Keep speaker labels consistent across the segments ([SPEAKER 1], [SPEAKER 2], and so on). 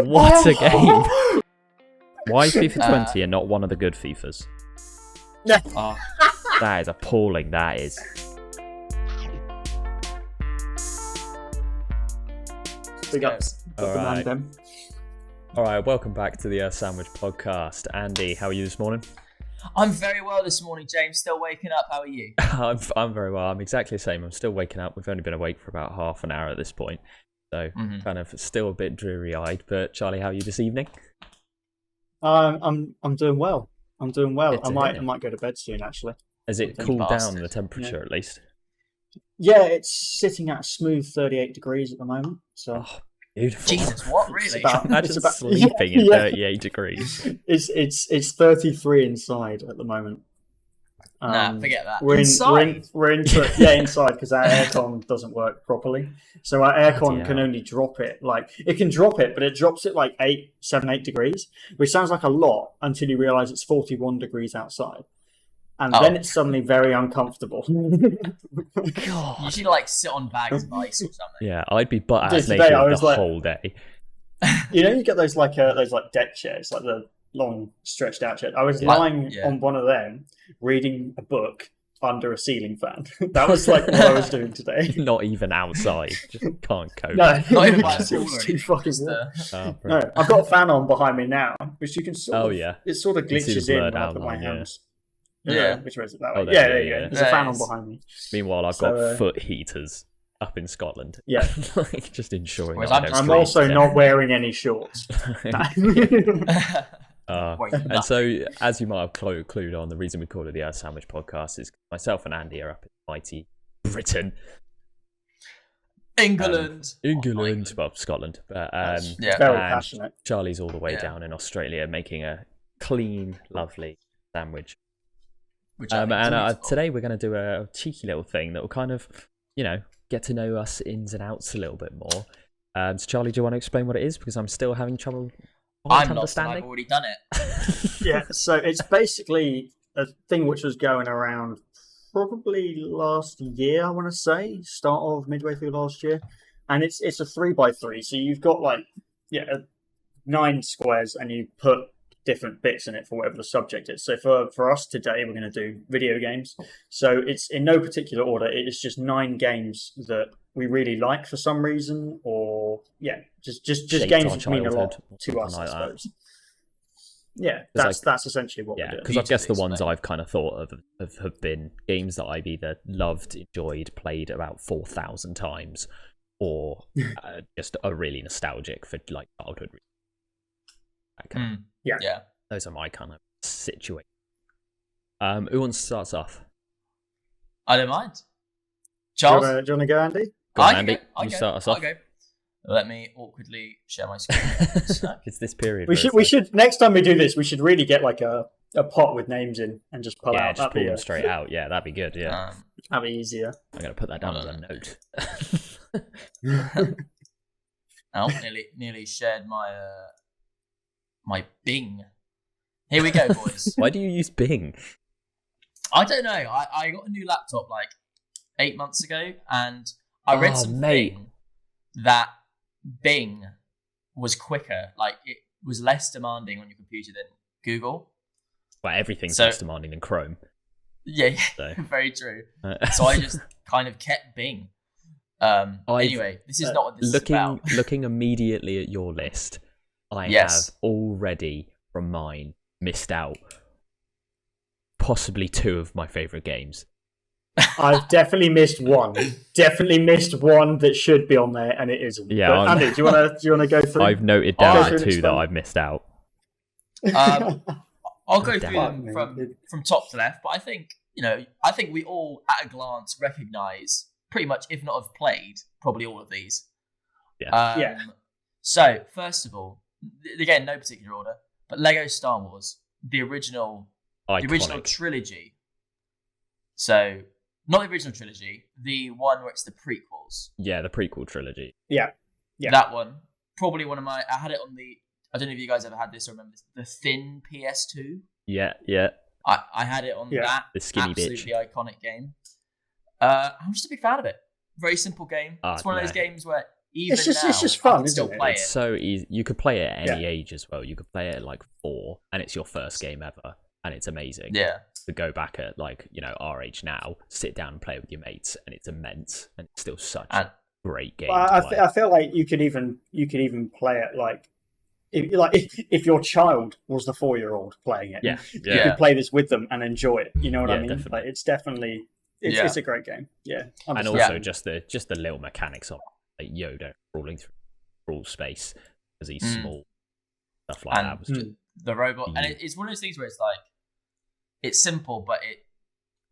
[SPEAKER 1] What a game! Why is FIFA 20 and not one of the good FIFAs?
[SPEAKER 2] Oh,
[SPEAKER 1] That is appalling, that is.
[SPEAKER 3] Big ups. Got the man them.
[SPEAKER 1] Alright, welcome back to the Sandwich Podcast. Andy, how are you this morning?
[SPEAKER 2] I'm very well this morning, James. Still waking up. How are you?
[SPEAKER 1] I'm very well. I'm exactly the same. I'm still waking up. We've only been awake for about half an hour at this point. So kind of still a bit dreary-eyed. But Charlie, how are you this evening?
[SPEAKER 3] I'm doing well. I'm doing well.
[SPEAKER 1] Good to
[SPEAKER 3] I
[SPEAKER 1] hear.
[SPEAKER 3] might go to bed soon, actually.
[SPEAKER 1] Has it
[SPEAKER 2] You
[SPEAKER 1] cooled down
[SPEAKER 2] bastard.
[SPEAKER 1] the temperature at least?
[SPEAKER 3] Yeah, it's sitting at a smooth 38 degrees at the moment. So
[SPEAKER 1] Oh, beautiful.
[SPEAKER 2] Jesus, what really?
[SPEAKER 1] Imagine sleeping in 38 degrees.
[SPEAKER 3] It's 33 inside at the moment.
[SPEAKER 2] Nah, forget that.
[SPEAKER 3] We're
[SPEAKER 2] Inside?
[SPEAKER 3] inside because our aircon doesn't work properly. So our aircon
[SPEAKER 1] Bloody
[SPEAKER 3] can
[SPEAKER 1] hell.
[SPEAKER 3] only drop it it can drop it, but it drops it like 8 degrees, which sounds like a lot until you realise it's 41 degrees outside, and then it's suddenly very uncomfortable.
[SPEAKER 1] God.
[SPEAKER 2] You should sit on bags of ice or something.
[SPEAKER 1] Yeah, I'd be butt ass
[SPEAKER 3] Dude, today
[SPEAKER 1] naked
[SPEAKER 3] I
[SPEAKER 1] the
[SPEAKER 3] was like-
[SPEAKER 1] whole day.
[SPEAKER 3] You know, you get those deck chairs, like the long stretched out chairs. I was lying on one of them reading a book under a ceiling fan. That was what I was doing today.
[SPEAKER 1] Not even outside. Just can't cope.
[SPEAKER 3] No,
[SPEAKER 2] Not even by a
[SPEAKER 3] because it
[SPEAKER 2] pool
[SPEAKER 3] was
[SPEAKER 2] or
[SPEAKER 3] too
[SPEAKER 2] anything,
[SPEAKER 3] fucking
[SPEAKER 2] just,
[SPEAKER 3] warm.
[SPEAKER 1] Oh, bro.
[SPEAKER 3] No, I've got a fan on behind me now, which you can sort of,
[SPEAKER 1] yeah.
[SPEAKER 3] it sort of
[SPEAKER 1] You can see the
[SPEAKER 3] glitches in
[SPEAKER 1] blurred
[SPEAKER 3] when I put my
[SPEAKER 1] outline, yeah.
[SPEAKER 3] hands.
[SPEAKER 2] Yeah.
[SPEAKER 3] Which way is it that
[SPEAKER 1] Oh,
[SPEAKER 3] way?
[SPEAKER 1] there
[SPEAKER 3] Yeah,
[SPEAKER 1] you
[SPEAKER 3] there
[SPEAKER 1] go,
[SPEAKER 3] you go.
[SPEAKER 1] yeah.
[SPEAKER 3] There's a fan on
[SPEAKER 2] Nice.
[SPEAKER 3] behind me.
[SPEAKER 1] Meanwhile, I've
[SPEAKER 3] So,
[SPEAKER 1] got foot heaters up in Scotland.
[SPEAKER 3] Yeah.
[SPEAKER 1] Just ensuring
[SPEAKER 2] Whereas
[SPEAKER 1] I
[SPEAKER 2] I'm
[SPEAKER 1] don't
[SPEAKER 2] just
[SPEAKER 3] I'm
[SPEAKER 1] freeze
[SPEAKER 3] also
[SPEAKER 1] to death.
[SPEAKER 3] not wearing any shorts.
[SPEAKER 2] Wait,
[SPEAKER 1] And so, as you might have clued on, the reason we call it the Sandwich Podcast is myself and Andy are up in mighty Britain.
[SPEAKER 2] England.
[SPEAKER 1] England, well, Scotland. But,
[SPEAKER 2] Yeah.
[SPEAKER 3] Very
[SPEAKER 1] and
[SPEAKER 3] passionate.
[SPEAKER 1] Charlie's all the way
[SPEAKER 2] Yeah.
[SPEAKER 1] down in Australia making a clean, lovely sandwich.
[SPEAKER 2] Which I think is
[SPEAKER 1] And
[SPEAKER 2] beautiful.
[SPEAKER 1] today we're going to do a cheeky little thing that will kind of, get to know us ins and outs a little bit more. So Charlie, do you want to explain what it is? Because I'm still having trouble
[SPEAKER 2] I'm lost and I've already done it.
[SPEAKER 3] Yeah, so it's basically a thing which was going around probably last year, I want to say, start of midway through last year. And it's a 3x3. So you've got 9 squares and you put different bits in it for whatever the subject is. So for us today, we're going to do video games. So it's in no particular order. It is just 9 games that we really like for some reason, or just
[SPEAKER 1] Shaped
[SPEAKER 3] games
[SPEAKER 1] our
[SPEAKER 3] which mean a lot
[SPEAKER 1] childhood,
[SPEAKER 3] to us,
[SPEAKER 1] something
[SPEAKER 3] I
[SPEAKER 1] like that.
[SPEAKER 3] suppose. Yeah,
[SPEAKER 1] 'Cause
[SPEAKER 3] that's essentially what
[SPEAKER 1] Yeah,
[SPEAKER 3] we're doing.
[SPEAKER 1] because I guess the
[SPEAKER 2] Beautifully
[SPEAKER 1] ones
[SPEAKER 2] explained.
[SPEAKER 1] I've kind of thought of have been games that I've either loved, enjoyed, played about 4,000 times, or just are really nostalgic for childhood. That kind of-
[SPEAKER 2] Yeah.
[SPEAKER 1] Those are my kind of situation. Who wants to start us off?
[SPEAKER 2] I don't mind.
[SPEAKER 3] Do
[SPEAKER 2] Charles?
[SPEAKER 3] you want to go, Andy?
[SPEAKER 1] Go on,
[SPEAKER 2] I
[SPEAKER 1] Andy.
[SPEAKER 2] can go.
[SPEAKER 1] You start us off.
[SPEAKER 2] I'll go. Let me awkwardly share my screen. So,
[SPEAKER 1] It's this period.
[SPEAKER 3] We
[SPEAKER 1] where
[SPEAKER 3] should
[SPEAKER 1] it's
[SPEAKER 3] next time we do this, we should really get a pot with names in and just pull
[SPEAKER 1] yeah,
[SPEAKER 3] out.
[SPEAKER 1] just
[SPEAKER 3] That'd
[SPEAKER 1] pull
[SPEAKER 3] be,
[SPEAKER 1] them straight out. Yeah, that'd be good. Yeah,
[SPEAKER 3] that'd be easier.
[SPEAKER 1] I'm gonna put that down as a note.
[SPEAKER 2] nearly shared my my Bing. Here we go, boys.
[SPEAKER 1] Why do you use Bing?
[SPEAKER 2] I don't know. I got a new laptop 8 months ago, and I read
[SPEAKER 1] Oh,
[SPEAKER 2] something
[SPEAKER 1] mate.
[SPEAKER 2] that Bing was quicker. It was less demanding on your computer than Google.
[SPEAKER 1] Well, everything's
[SPEAKER 2] So-
[SPEAKER 1] less demanding than Chrome.
[SPEAKER 2] Yeah,
[SPEAKER 1] So.
[SPEAKER 2] very true. So I just kind of kept Bing. Anyway, this is not what this is about.
[SPEAKER 1] Looking immediately at your list, I
[SPEAKER 2] Yes.
[SPEAKER 1] have already, from mine, missed out possibly 2 of my favourite games.
[SPEAKER 3] I've definitely missed one. Definitely missed one that should be on there, and it isn't.
[SPEAKER 1] Yeah,
[SPEAKER 3] But,
[SPEAKER 1] I'm-
[SPEAKER 3] Andy, do you want to go through?
[SPEAKER 1] I've noted down
[SPEAKER 2] Alright.
[SPEAKER 1] the 2 that I've missed out.
[SPEAKER 2] I'll go
[SPEAKER 1] Damn.
[SPEAKER 2] through them from top to left, but I think we all at a glance recognise pretty much, if not have played, probably all of these.
[SPEAKER 1] Yeah.
[SPEAKER 3] Yeah.
[SPEAKER 2] So first of all, again, no particular order, but Lego Star Wars, the original
[SPEAKER 1] Iconic.
[SPEAKER 2] trilogy. So not the original trilogy, the one where it's the prequels.
[SPEAKER 1] Yeah, the prequel trilogy.
[SPEAKER 3] Yeah.
[SPEAKER 2] That one, probably one of my. I had it on the. I don't know if you guys ever had this or remember this. The thin PS2.
[SPEAKER 1] Yeah.
[SPEAKER 2] I had it on that.
[SPEAKER 1] The skinny
[SPEAKER 2] absolutely
[SPEAKER 1] bitch.
[SPEAKER 2] iconic game. I'm just a big fan of it. Very simple game. It's one of those games where even
[SPEAKER 3] it's
[SPEAKER 2] now,
[SPEAKER 3] just fun,
[SPEAKER 2] I can
[SPEAKER 3] isn't
[SPEAKER 2] still
[SPEAKER 3] it?
[SPEAKER 2] play
[SPEAKER 1] It's
[SPEAKER 2] it.
[SPEAKER 1] so easy. You could play it at any age as well. You could play it at like 4, and it's your first game ever, and it's amazing.
[SPEAKER 2] Yeah.
[SPEAKER 1] To go back at like our age now, sit down and play with your mates, and it's immense, and it's still such a great game.
[SPEAKER 3] I feel like you could even play it like if your child was the 4-year-old playing it, you could play this with them and enjoy it. You know what I mean?
[SPEAKER 1] Definitely.
[SPEAKER 3] Like it's definitely it's a great game. Yeah,
[SPEAKER 1] and also just the little mechanics of like Yoda crawling through crawl space because he's small, stuff like that. Was just
[SPEAKER 2] the robot, and it's one of those things where it's like it's simple, but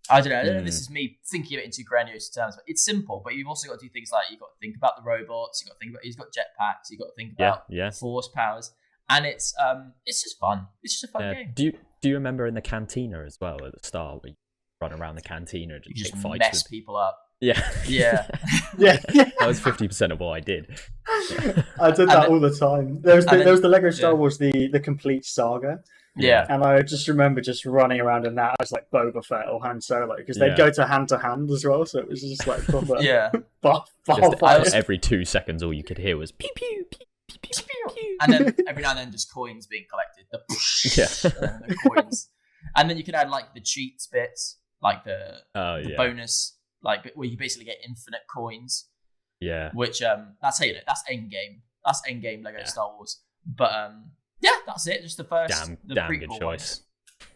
[SPEAKER 2] I don't know if this is me thinking of it in too grandiose terms, but it's simple, but you've also got to do things like you've got to think about the robots, you've got to think about he's got jetpacks, you've got to think about force powers, and it's just fun. It's just a fun game.
[SPEAKER 1] Do you remember in the cantina as well at the start where you run around the cantina and
[SPEAKER 2] just
[SPEAKER 1] fights
[SPEAKER 2] mess people up?
[SPEAKER 1] Yeah. That was 50% of what I did.
[SPEAKER 3] I did that all the time. There was the Lego Star Wars, the complete saga.
[SPEAKER 2] Yeah.
[SPEAKER 3] And I just remember just running around in that as like Boba Fett or Han Solo because they'd go to hand as well, so it was just like proper
[SPEAKER 1] every 2 seconds all you could hear was pew pew pew pew pew pew.
[SPEAKER 2] And then every now and then just coins being collected. The coins. And then you could add like the cheats bits, like the bonus, like where you basically get infinite coins.
[SPEAKER 1] Yeah.
[SPEAKER 2] Which that's how that's endgame. That's endgame Lego Star Wars. But yeah, that's it. Just the first.
[SPEAKER 1] Damn good choice.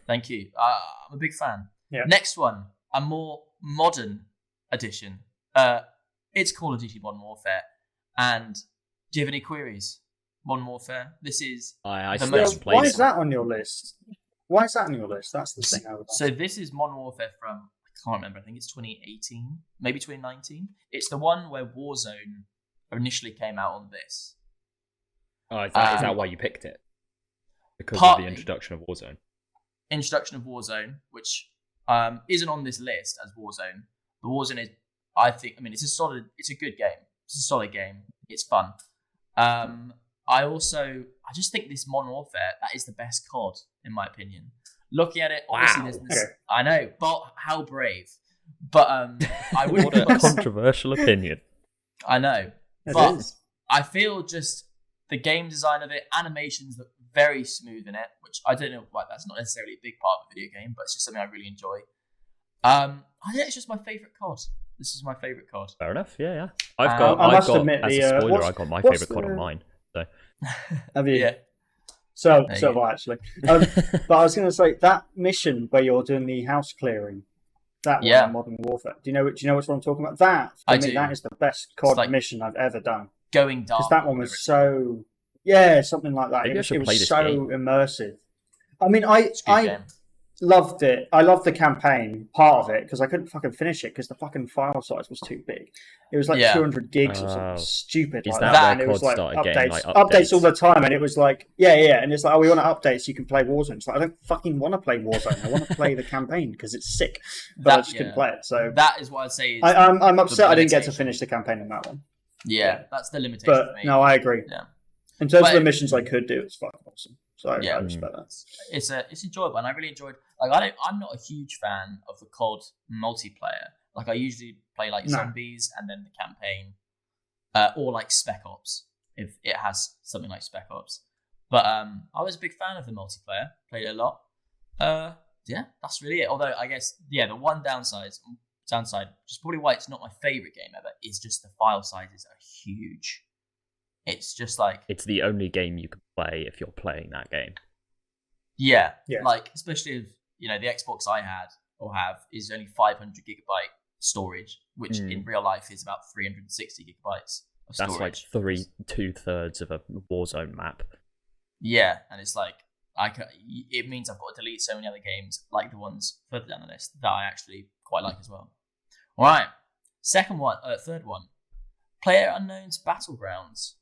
[SPEAKER 2] Thank you. I'm a big fan.
[SPEAKER 3] Yeah.
[SPEAKER 2] Next one, a more modern edition. It's Call of Duty Modern Warfare. And do you have any queries? Modern Warfare. This is
[SPEAKER 1] I
[SPEAKER 2] the
[SPEAKER 1] still
[SPEAKER 2] most.
[SPEAKER 3] Why is that on your list? Why is that on your list? That's the thing I would ask.
[SPEAKER 2] So this is Modern Warfare from, I can't remember, I think it's 2018, maybe 2019. It's the one where Warzone initially came out on this.
[SPEAKER 1] Oh, is that why you picked it? Because
[SPEAKER 2] Partly,
[SPEAKER 1] of the introduction of Warzone.
[SPEAKER 2] Introduction of Warzone, which isn't on this list as Warzone. But Warzone is, it's a good game. It's a solid game. It's fun. I just think this Modern Warfare, that is the best COD, in my opinion. Looking at it, obviously there's this, I know, but how brave. But I would
[SPEAKER 1] What a controversial opinion.
[SPEAKER 2] I know. But I feel just the game design of it, animations look very smooth in it, which I don't know, that's not necessarily a big part of a video game, but it's just something I really enjoy. I think it's just my favourite COD. This is my favourite COD.
[SPEAKER 1] Fair enough, yeah.
[SPEAKER 3] I
[SPEAKER 1] got my favourite COD on mine. So.
[SPEAKER 3] Have you?
[SPEAKER 2] Yeah.
[SPEAKER 3] So have I actually. But I was going to say that mission where you're doing the house clearing, that one in Modern Warfare. Do you know which one I'm talking about? That that is the best COD mission I've ever done.
[SPEAKER 2] Going dark.
[SPEAKER 3] Because that one was something like that.
[SPEAKER 1] Maybe
[SPEAKER 3] It was so
[SPEAKER 1] game.
[SPEAKER 3] immersive. I mean, I loved it. I loved the campaign part of it because I couldn't fucking finish it because the fucking file size was too big. It was like 200 gigs or something stupid like that. And it was like updates all the time. And it was like, and it's like, we want to update so you can play Warzone. It's like, I don't fucking want to play Warzone. I want to play the campaign because it's sick. But I just couldn't play it. So
[SPEAKER 2] that is what I'd say.
[SPEAKER 3] I'm upset I didn't get to finish the campaign in that one.
[SPEAKER 2] Yeah, that's the limitation for me.
[SPEAKER 3] No, I agree.
[SPEAKER 2] Yeah.
[SPEAKER 3] In terms of the missions I could do, it's fucking awesome. So I respect that.
[SPEAKER 2] It's enjoyable, and I really enjoyed. I'm not a huge fan of the COD multiplayer. Like I usually play zombies and then the campaign, or like Spec Ops if it has something like Spec Ops. But I was a big fan of the multiplayer. Played it a lot. That's really it. Although I guess the one downside, which is probably why it's not my favorite game ever, is just the file sizes are huge. It's just like
[SPEAKER 1] it's the only game you can play if you're playing that game.
[SPEAKER 2] Yeah. Like especially if the Xbox I had or have is only 500 gigabyte storage, which in real life is about 360 gigabytes of storage.
[SPEAKER 1] That's like 2/3 of a Warzone map.
[SPEAKER 2] Yeah, and it's like it means I've got to delete so many other games like the ones further down the list that I actually quite like as well. All right, third one, PlayerUnknown's Battlegrounds.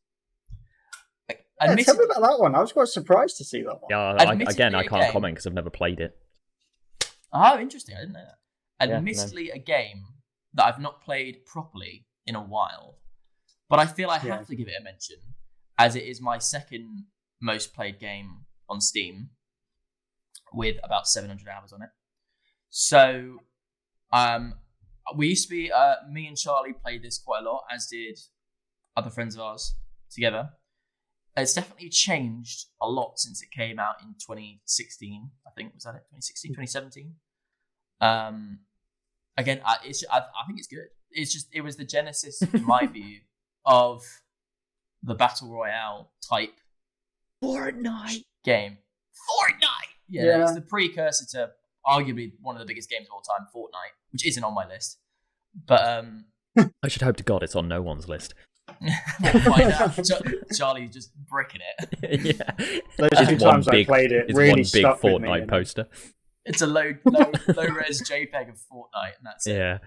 [SPEAKER 3] Tell me about that one. I was quite surprised to see that one.
[SPEAKER 1] Yeah, I can't comment because I've never played it.
[SPEAKER 2] Oh, interesting. I didn't know that. Admittedly, a game that I've not played properly in a while, but I feel I have to give it a mention as it is my second most played game on Steam with about 700 hours on it. So, we used to be, me and Charlie played this quite a lot, as did other friends of ours together. It's definitely changed a lot since it came out in 2016. I think was that it? 2016, 2017. Again, I think it's good. It was the genesis, in my view, of the battle royale type
[SPEAKER 1] Fortnite
[SPEAKER 2] game. Fortnite. Yeah, it's the precursor to arguably one of the biggest games of all time, Fortnite, which isn't on my list. But
[SPEAKER 1] I should hope to God it's on no one's list.
[SPEAKER 2] We'll find out. Charlie just bricking it.
[SPEAKER 1] Yeah,
[SPEAKER 3] Those 2 times I played it
[SPEAKER 1] it's
[SPEAKER 3] really
[SPEAKER 1] one big
[SPEAKER 3] stuck with me,
[SPEAKER 1] Fortnite poster.
[SPEAKER 2] It's a low res JPEG of Fortnite, and that's it.
[SPEAKER 1] Yeah.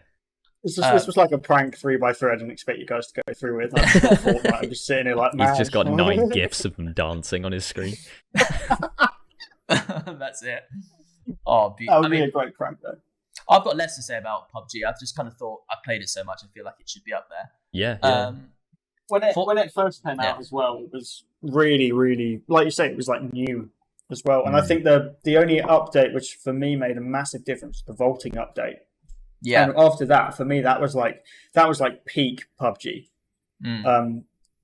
[SPEAKER 3] This was like a prank 3x3 I didn't expect you guys to go through with. Fortnite. I'm just sitting here like, man.
[SPEAKER 1] He's just got 9 GIFs of them dancing on his screen.
[SPEAKER 2] That's it. Oh,
[SPEAKER 3] that would be a great prank, though.
[SPEAKER 2] I've got less to say about PUBG. I've just kind of thought I played it so much, I feel like it should be up there.
[SPEAKER 1] Yeah.
[SPEAKER 3] When it first came out as well, it was really, really, like you say, it was like new as well. And I think the only update which for me made a massive difference, the vaulting update.
[SPEAKER 2] Yeah.
[SPEAKER 3] And after that, for me, that was like peak PUBG.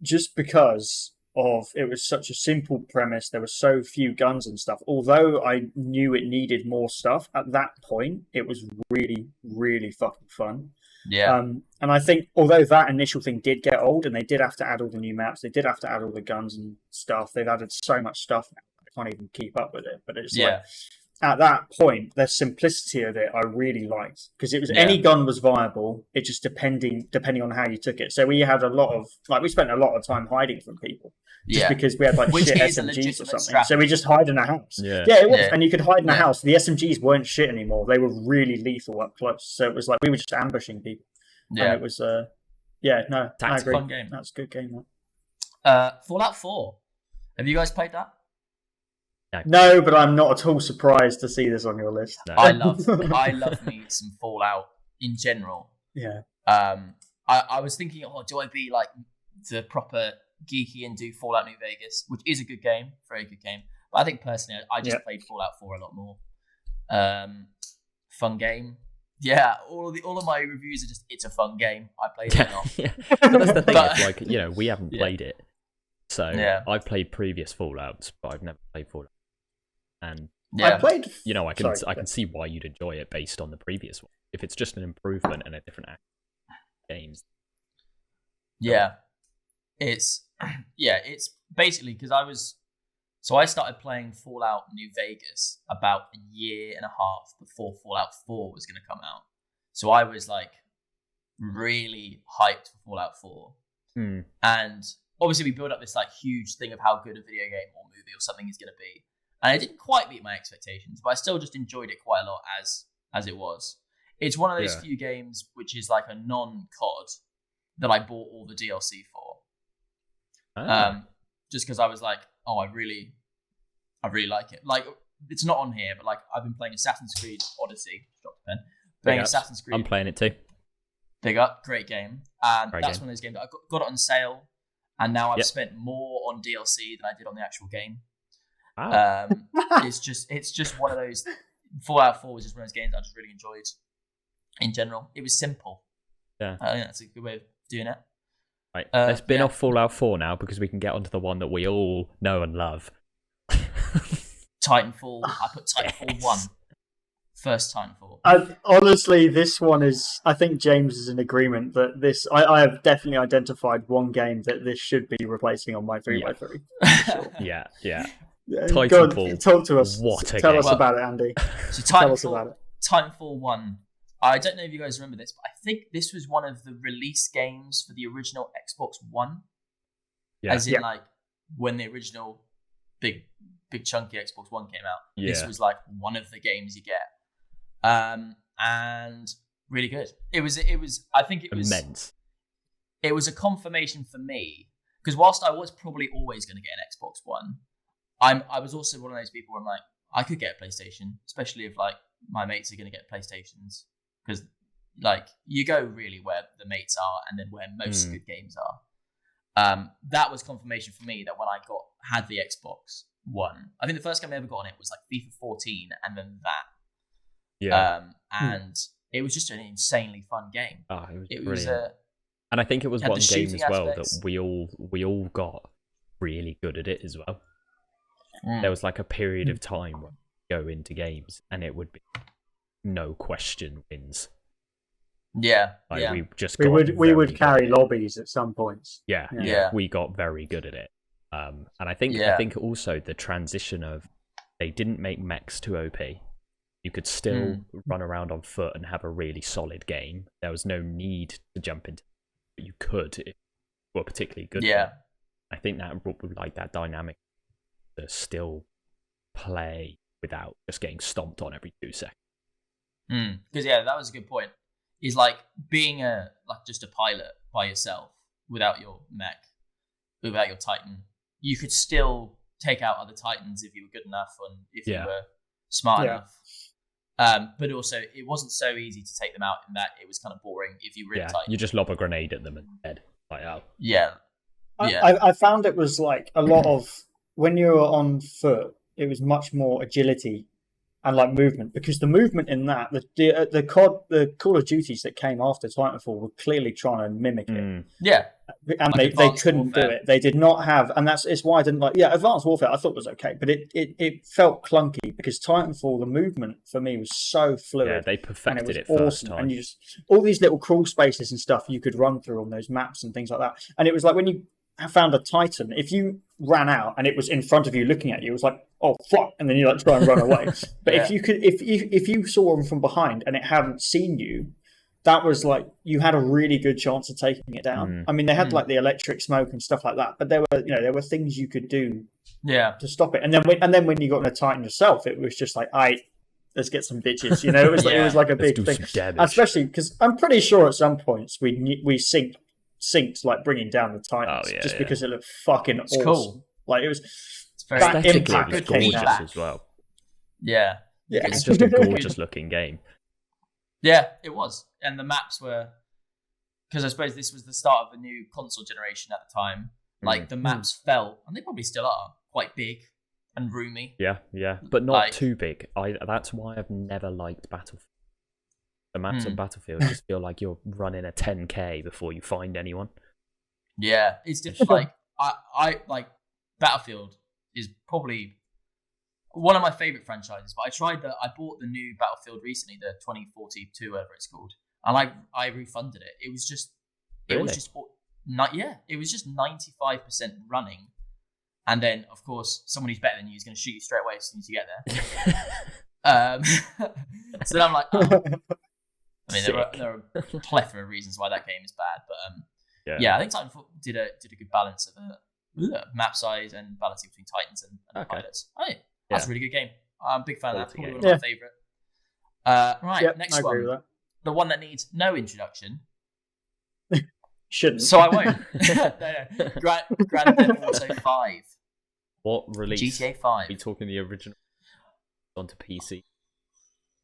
[SPEAKER 3] Just because of it was such a simple premise, there were so few guns and stuff. Although I knew it needed more stuff at that point, it was really, really fucking fun.
[SPEAKER 2] Yeah.
[SPEAKER 3] And I think although that initial thing did get old, and they did have to add all the new maps, they did have to add all the guns and stuff. They've added so much stuff now, I can't even keep up with it. But it's like at that point, the simplicity of it I really liked, because it was any gun was viable. It just depending on how you took it. So we had we spent a lot of time hiding from people. Just because we had like shit SMGs or something.
[SPEAKER 2] Strategy.
[SPEAKER 3] So we just hide in a house.
[SPEAKER 1] Yeah,
[SPEAKER 3] it was. And you could hide in a house. The SMGs weren't shit anymore. They were really lethal up close. So it was like we were just ambushing people.
[SPEAKER 2] Yeah.
[SPEAKER 3] And it was, I agree.
[SPEAKER 2] Fun game.
[SPEAKER 3] That's a good game.
[SPEAKER 2] Fallout 4. Have you guys played that?
[SPEAKER 3] No, but I'm not at all surprised to see this on your list.
[SPEAKER 1] No.
[SPEAKER 2] I love me some Fallout in general.
[SPEAKER 3] Yeah.
[SPEAKER 2] I was thinking, do I be like the proper geeky and do Fallout New Vegas, which is a good game, very good game. But I think personally, I just played Fallout 4 a lot more. Fun game. Yeah, all of my reviews are just it's a fun game. I played it or not.
[SPEAKER 1] Yeah. But that's the thing. Like, we haven't played it, so I've played previous Fallouts, but I've never played Fallout. And
[SPEAKER 3] I played.
[SPEAKER 1] I can see why you'd enjoy it based on the previous one. If it's just an improvement and a different games.
[SPEAKER 2] Yeah, it's basically because I started playing Fallout New Vegas about a year and a half before Fallout 4 was going to come out. So I was like really hyped for Fallout 4. And obviously we build up this like huge thing of how good a video game or movie or something is going to be. And it didn't quite meet my expectations, but I still just enjoyed it quite a lot as it was. It's one of those few games which is like a non-COD that I bought all the DLC for. Just because I was like, I really like it. Like, it's not on here, but like I've been playing Assassin's Creed Odyssey. Drop the pen. Playing Assassin's Creed.
[SPEAKER 1] I'm playing it too.
[SPEAKER 2] Big up, great game. And that's one of those games that I got it on sale, and now I've spent more on DLC than I did on the actual game.
[SPEAKER 1] Wow.
[SPEAKER 2] It's just one of those. Fallout 4 was just one of those games I just really enjoyed. In general, it was simple.
[SPEAKER 1] Yeah,
[SPEAKER 2] I think that's a good way of doing it.
[SPEAKER 1] Right, let's bin off Fallout 4 now because we can get onto the one that we all know and love.
[SPEAKER 2] Titanfall. I put Titanfall 1. First Titanfall.
[SPEAKER 3] Honestly, this one is. I think James is in agreement that this. I have definitely identified one game that this should be replacing on my 3x3. Sure.
[SPEAKER 1] Yeah.
[SPEAKER 3] Titanfall. God, talk to us. Tell us about it, Andy.
[SPEAKER 2] So
[SPEAKER 3] Tell us about it.
[SPEAKER 2] Titanfall 1. I don't know if you guys remember this, but I think this was one of the release games for the original Xbox One. Yeah. As in, like, when the original big chunky Xbox One came out. Yeah. This was, like, one of the games you get. And really good. It was. I think it was
[SPEAKER 1] immense.
[SPEAKER 2] It was a confirmation for me, because whilst I was probably always going to get an Xbox One, I was also one of those people where I'm like, I could get a PlayStation, especially if, like, my mates are going to get PlayStations. Because, like, you go really where the mates are and then where most good games are. That was confirmation for me that when I had the Xbox One, I think the first game I ever got on it was, like, FIFA 14 and then that. Yeah. And it was just an insanely fun game.
[SPEAKER 1] It was brilliant. And I think it was
[SPEAKER 2] Had the
[SPEAKER 1] one game
[SPEAKER 2] shooting
[SPEAKER 1] as well
[SPEAKER 2] aspects.
[SPEAKER 1] that we all got really good at it as well.
[SPEAKER 2] Mm.
[SPEAKER 1] There was like a period of time where you go into games and it would be no question wins.
[SPEAKER 2] Yeah,
[SPEAKER 1] Like
[SPEAKER 2] yeah.
[SPEAKER 1] we
[SPEAKER 3] would carry lobbies at some points.
[SPEAKER 1] Yeah, we got very good at it. And I think also the transition of they didn't make mechs too OP. You could still run around on foot and have a really solid game. There was no need to jump into, but you could if you were particularly good.
[SPEAKER 2] Yeah,
[SPEAKER 1] I think that like that dynamic to still play without just getting stomped on every 2 seconds.
[SPEAKER 2] Because that was a good point. Is like being just a pilot by yourself without your mech, without your Titan. You could still take out other Titans if you were good enough and if you were smart enough. But also, it wasn't so easy to take them out in that it was kind of boring if you were in Titan.
[SPEAKER 1] You just lob a grenade at them and dead. Like, oh.
[SPEAKER 2] Yeah.
[SPEAKER 3] I found it was like a lot of when you were on foot, it was much more agility and like movement, because the movement in that the Call of Duties that came after Titanfall were clearly trying to mimic it.
[SPEAKER 2] Yeah.
[SPEAKER 3] And
[SPEAKER 2] like
[SPEAKER 3] they couldn't do it. They did not have, and it's why I didn't like. Yeah, Advanced Warfare I thought was okay, but it felt clunky because Titanfall, the movement for me was so fluid.
[SPEAKER 1] Yeah, they perfected it
[SPEAKER 3] awesome.
[SPEAKER 1] first time.
[SPEAKER 3] And you just all these little crawl spaces and stuff you could run through on those maps and things like that. And it was like when you found a Titan, if you ran out and it was in front of you looking at you, it was like, oh fuck, and then you like try and run away. But if you saw them from behind and it hadn't seen you, that was like you had a really good chance of taking it down. I mean, they had like the electric smoke and stuff like that, but there were things you could do to stop it. And then when you got in a Titan yourself, it was just like, let's get some bitches. It was it was like a big thing, especially because I'm pretty sure at some points we synced like bringing down the Titans because it looked fucking awesome.
[SPEAKER 2] Cool.
[SPEAKER 3] Like it was.
[SPEAKER 2] Very
[SPEAKER 1] aesthetically,
[SPEAKER 2] impact
[SPEAKER 1] it was gorgeous as well.
[SPEAKER 2] Yeah.
[SPEAKER 1] It's just a gorgeous looking game.
[SPEAKER 2] Yeah, it was. And the maps were, because I suppose this was the start of the new console generation at the time. Like the maps felt, and they probably still are, quite big and roomy.
[SPEAKER 1] Yeah, but not too big. That's why I've never liked Battlefield. The maps on Battlefield just feel like you're running a 10k before you find anyone.
[SPEAKER 2] Yeah, it's different. Like I like Battlefield is probably one of my favorite franchises, but I bought the new Battlefield recently, the 2042, whatever it's called, and I refunded it. It was just,
[SPEAKER 1] really?
[SPEAKER 2] It was just 95% running, and then of course someone who's better than you is going to shoot you straight away as soon as you get there. So then I'm like, I mean, there are a plethora of reasons why that game is bad, but I think Titanfall did a good balance of map size and balancing between Titans and pilots. That's a really good game. I'm a big fan of that. Probably one of my favourite. Next one. The one that needs no introduction.
[SPEAKER 3] Shouldn't.
[SPEAKER 2] So I won't. No. Grand Theft Auto 5.
[SPEAKER 1] What release?
[SPEAKER 2] GTA 5.
[SPEAKER 1] Are we talking the original onto PC,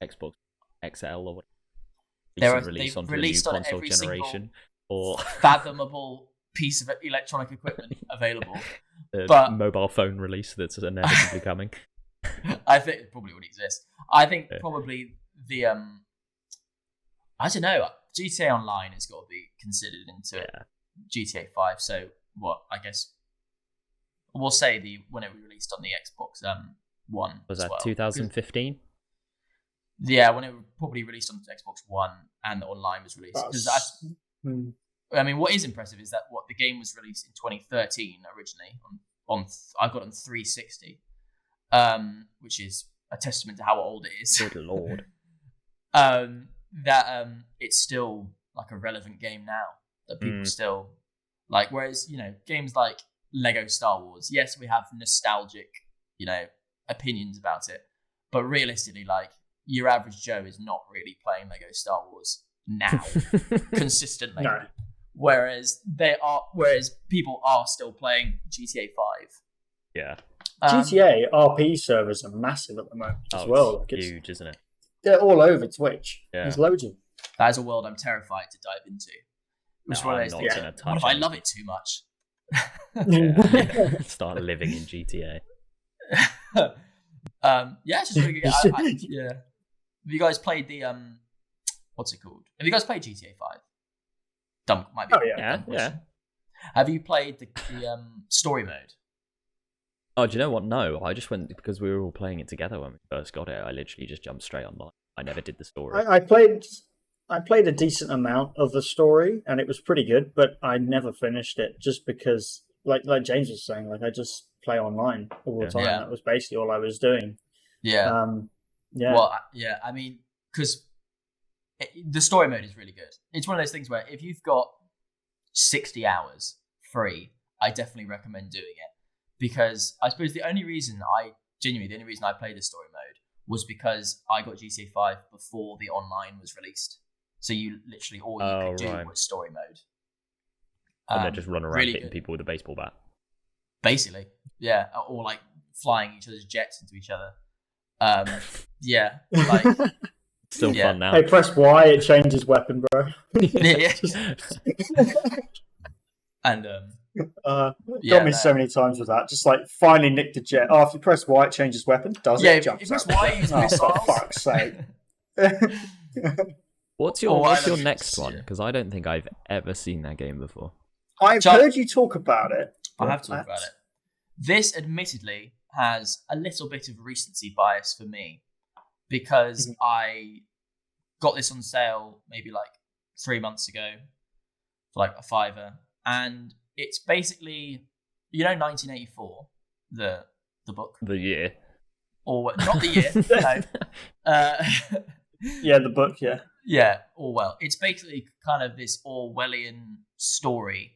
[SPEAKER 1] Xbox XL, or what?
[SPEAKER 2] They've
[SPEAKER 1] release onto
[SPEAKER 2] released
[SPEAKER 1] a new
[SPEAKER 2] on
[SPEAKER 1] console
[SPEAKER 2] every
[SPEAKER 1] generation, or
[SPEAKER 2] fathomable piece of electronic equipment available.
[SPEAKER 1] But mobile phone release that's inevitably coming.
[SPEAKER 2] I think it probably would exist. I think probably the I don't know. GTA Online has got to be considered into GTA 5. So what? I guess we'll say when it was released on the Xbox One.
[SPEAKER 1] Was that 2015?
[SPEAKER 2] Yeah, when it was probably released on Xbox One and the online was released. I mean, what is impressive is that the game was released in 2013 originally on I got it on 360, which is a testament to how old it is.
[SPEAKER 1] Good lord.
[SPEAKER 2] That it's still like a relevant game now that people still like. Whereas games like Lego Star Wars, yes, we have nostalgic opinions about it, but realistically, like your average Joe is not really playing Lego Star Wars now consistently.
[SPEAKER 3] No.
[SPEAKER 2] Whereas people are still playing GTA 5.
[SPEAKER 1] Yeah.
[SPEAKER 3] GTA RP servers are massive at the moment as well.
[SPEAKER 1] It's huge, isn't it?
[SPEAKER 3] They're all over Twitch.
[SPEAKER 1] Yeah.
[SPEAKER 3] There's loads of them.
[SPEAKER 2] That is a world I'm terrified to dive into. What if I love it too much?
[SPEAKER 1] Start living in GTA.
[SPEAKER 2] It's just really good. Have you guys played the what's it called? Have you guys played GTA 5? Might be.
[SPEAKER 3] Oh yeah.
[SPEAKER 1] Yeah.
[SPEAKER 2] Have you played the story mode?
[SPEAKER 1] Oh, do you know what? No, I just went because we were all playing it together when we first got it. I literally just jumped straight online. I never did the story.
[SPEAKER 3] I played a decent amount of the story, and it was pretty good, but I never finished it just because, like James was saying, like I just play online all the time.
[SPEAKER 2] Yeah.
[SPEAKER 3] That was basically all I was doing.
[SPEAKER 2] Yeah.
[SPEAKER 3] Yeah.
[SPEAKER 2] Well, yeah. I mean, because the story mode is really good. It's one of those things where if you've got 60 hours free, I definitely recommend doing it. Because I suppose the only reason I played the story mode was because I got GTA 5 before the online was released. So you literally all you could do was story mode.
[SPEAKER 1] And then just run around
[SPEAKER 2] really
[SPEAKER 1] hitting
[SPEAKER 2] good.
[SPEAKER 1] people with a baseball bat.
[SPEAKER 2] Basically, yeah, or like flying each other's jets into each other. Yeah, like
[SPEAKER 1] Still fun now.
[SPEAKER 3] Hey, press Y, it changes weapon, bro.
[SPEAKER 2] yeah. And
[SPEAKER 3] got me so many times with that. Just like finally nicked the jet. Oh, if you press Y, it changes weapon. Does it?
[SPEAKER 2] If you press Y, you use missiles.
[SPEAKER 3] For fuck's sake.
[SPEAKER 1] What's your next one? Because I don't think I've ever seen that game before.
[SPEAKER 3] I've heard you talk about it.
[SPEAKER 2] I have talked about it. This, admittedly, has a little bit of recency bias for me because I got this on sale maybe like 3 months ago for like a $5, and it's basically 1984, the book,
[SPEAKER 1] The year,
[SPEAKER 2] or not the year, no.
[SPEAKER 3] Yeah, the book, yeah.
[SPEAKER 2] Yeah, Orwell. It's basically kind of this Orwellian story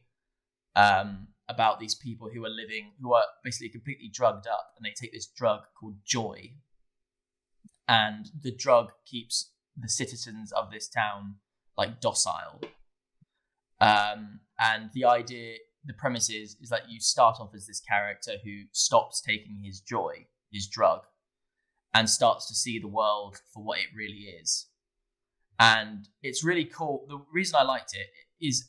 [SPEAKER 2] about these people who are basically completely drugged up, and they take this drug called joy. And the drug keeps the citizens of this town like docile. And the premise is that you start off as this character who stops taking his joy, his drug, and starts to see the world for what it really is. And it's really cool. The reason I liked it is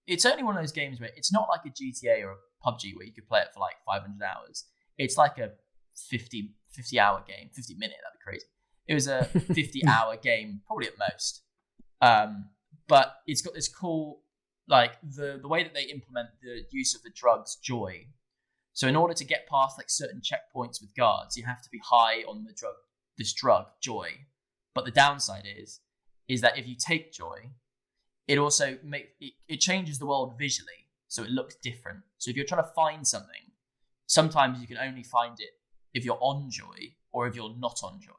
[SPEAKER 2] it's only one of those games where it's not like a GTA or a PUBG where you could play it for like 500 hours. It's like a 50-hour game, 50-minute, that'd be crazy. It was a 50-hour game, probably at most. But it's got this cool, like the way that they implement the use of the drugs joy. So in order to get past like certain checkpoints with guards, you have to be high on this drug joy. But the downside is that if you take joy, it also it changes the world visually, so it looks different. So if you're trying to find something, sometimes you can only find it if you're on joy or if you're not on joy.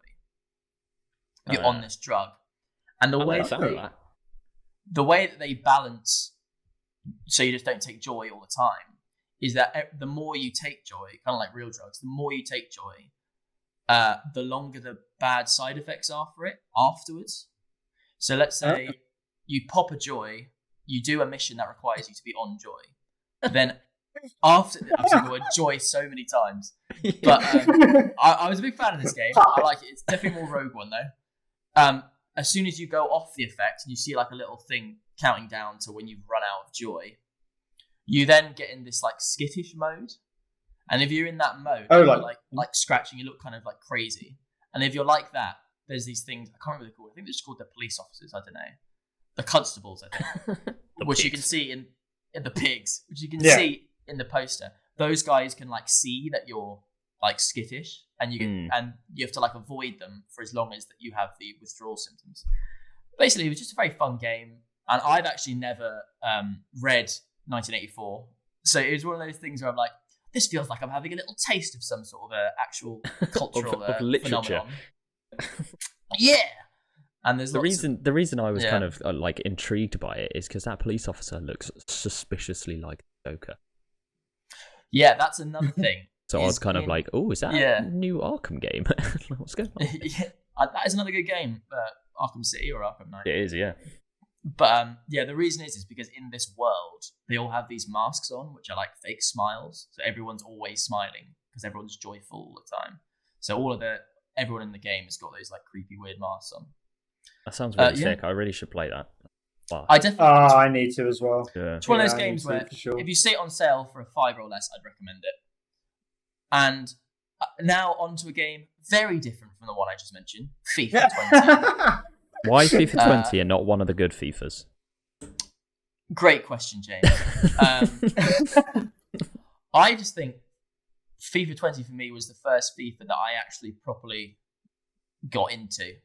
[SPEAKER 2] You're on this drug, and the way that they balance, so you just don't take joy all the time, is that the more you take joy, kind of like real drugs, the more you take joy, the longer the bad side effects are for it afterwards. So let's say you pop a joy, you do a mission that requires you to be on joy. Then after, I've said the word joy so many times, but I was a big fan of this game. I like it. It's definitely more Rogue One though. As soon as you go off the effect and you see like a little thing counting down to when you've run out of joy, you then get in this like skittish mode. And if you're in that mode, like scratching, you look kind of like crazy. And if you're like that, there's these things, I can't remember what they're called. I think they're just called the police officers, I don't know. The constables, I think. Which you can see in the pigs, which you can see in the poster. Those guys can like see that you're like skittish, and you have to like avoid them for as long as that you have the withdrawal symptoms. Basically, it was just a very fun game, and I've actually never read 1984, so it was one of those things where I'm like, this feels like I'm having a little taste of some sort of actual cultural
[SPEAKER 1] of literature.
[SPEAKER 2] phenomenon. Yeah, and there's
[SPEAKER 1] the reason I was kind of like intrigued by it is because that police officer looks suspiciously like the Joker.
[SPEAKER 2] Yeah, that's another thing.
[SPEAKER 1] So I was kind of like, oh, is that a new Arkham game? What's going on?
[SPEAKER 2] That is another good game, Arkham City or Arkham Knight.
[SPEAKER 1] It is, yeah.
[SPEAKER 2] But the reason is because in this world, they all have these masks on, which are like fake smiles. So everyone's always smiling because everyone's joyful all the time. So everyone in the game has got those like creepy, weird masks on.
[SPEAKER 1] That sounds really sick. I really should play that. Wow.
[SPEAKER 3] I definitely. I need to as well.
[SPEAKER 2] Yeah. It's one of those games where if you see it on sale for a $5 or less, I'd recommend it. And now onto a game very different from the one I just mentioned, FIFA 20.
[SPEAKER 1] Why FIFA 20 and not one of the good FIFAs?
[SPEAKER 2] Great question, James. I just think FIFA 20 for me was the first FIFA that I actually properly got into.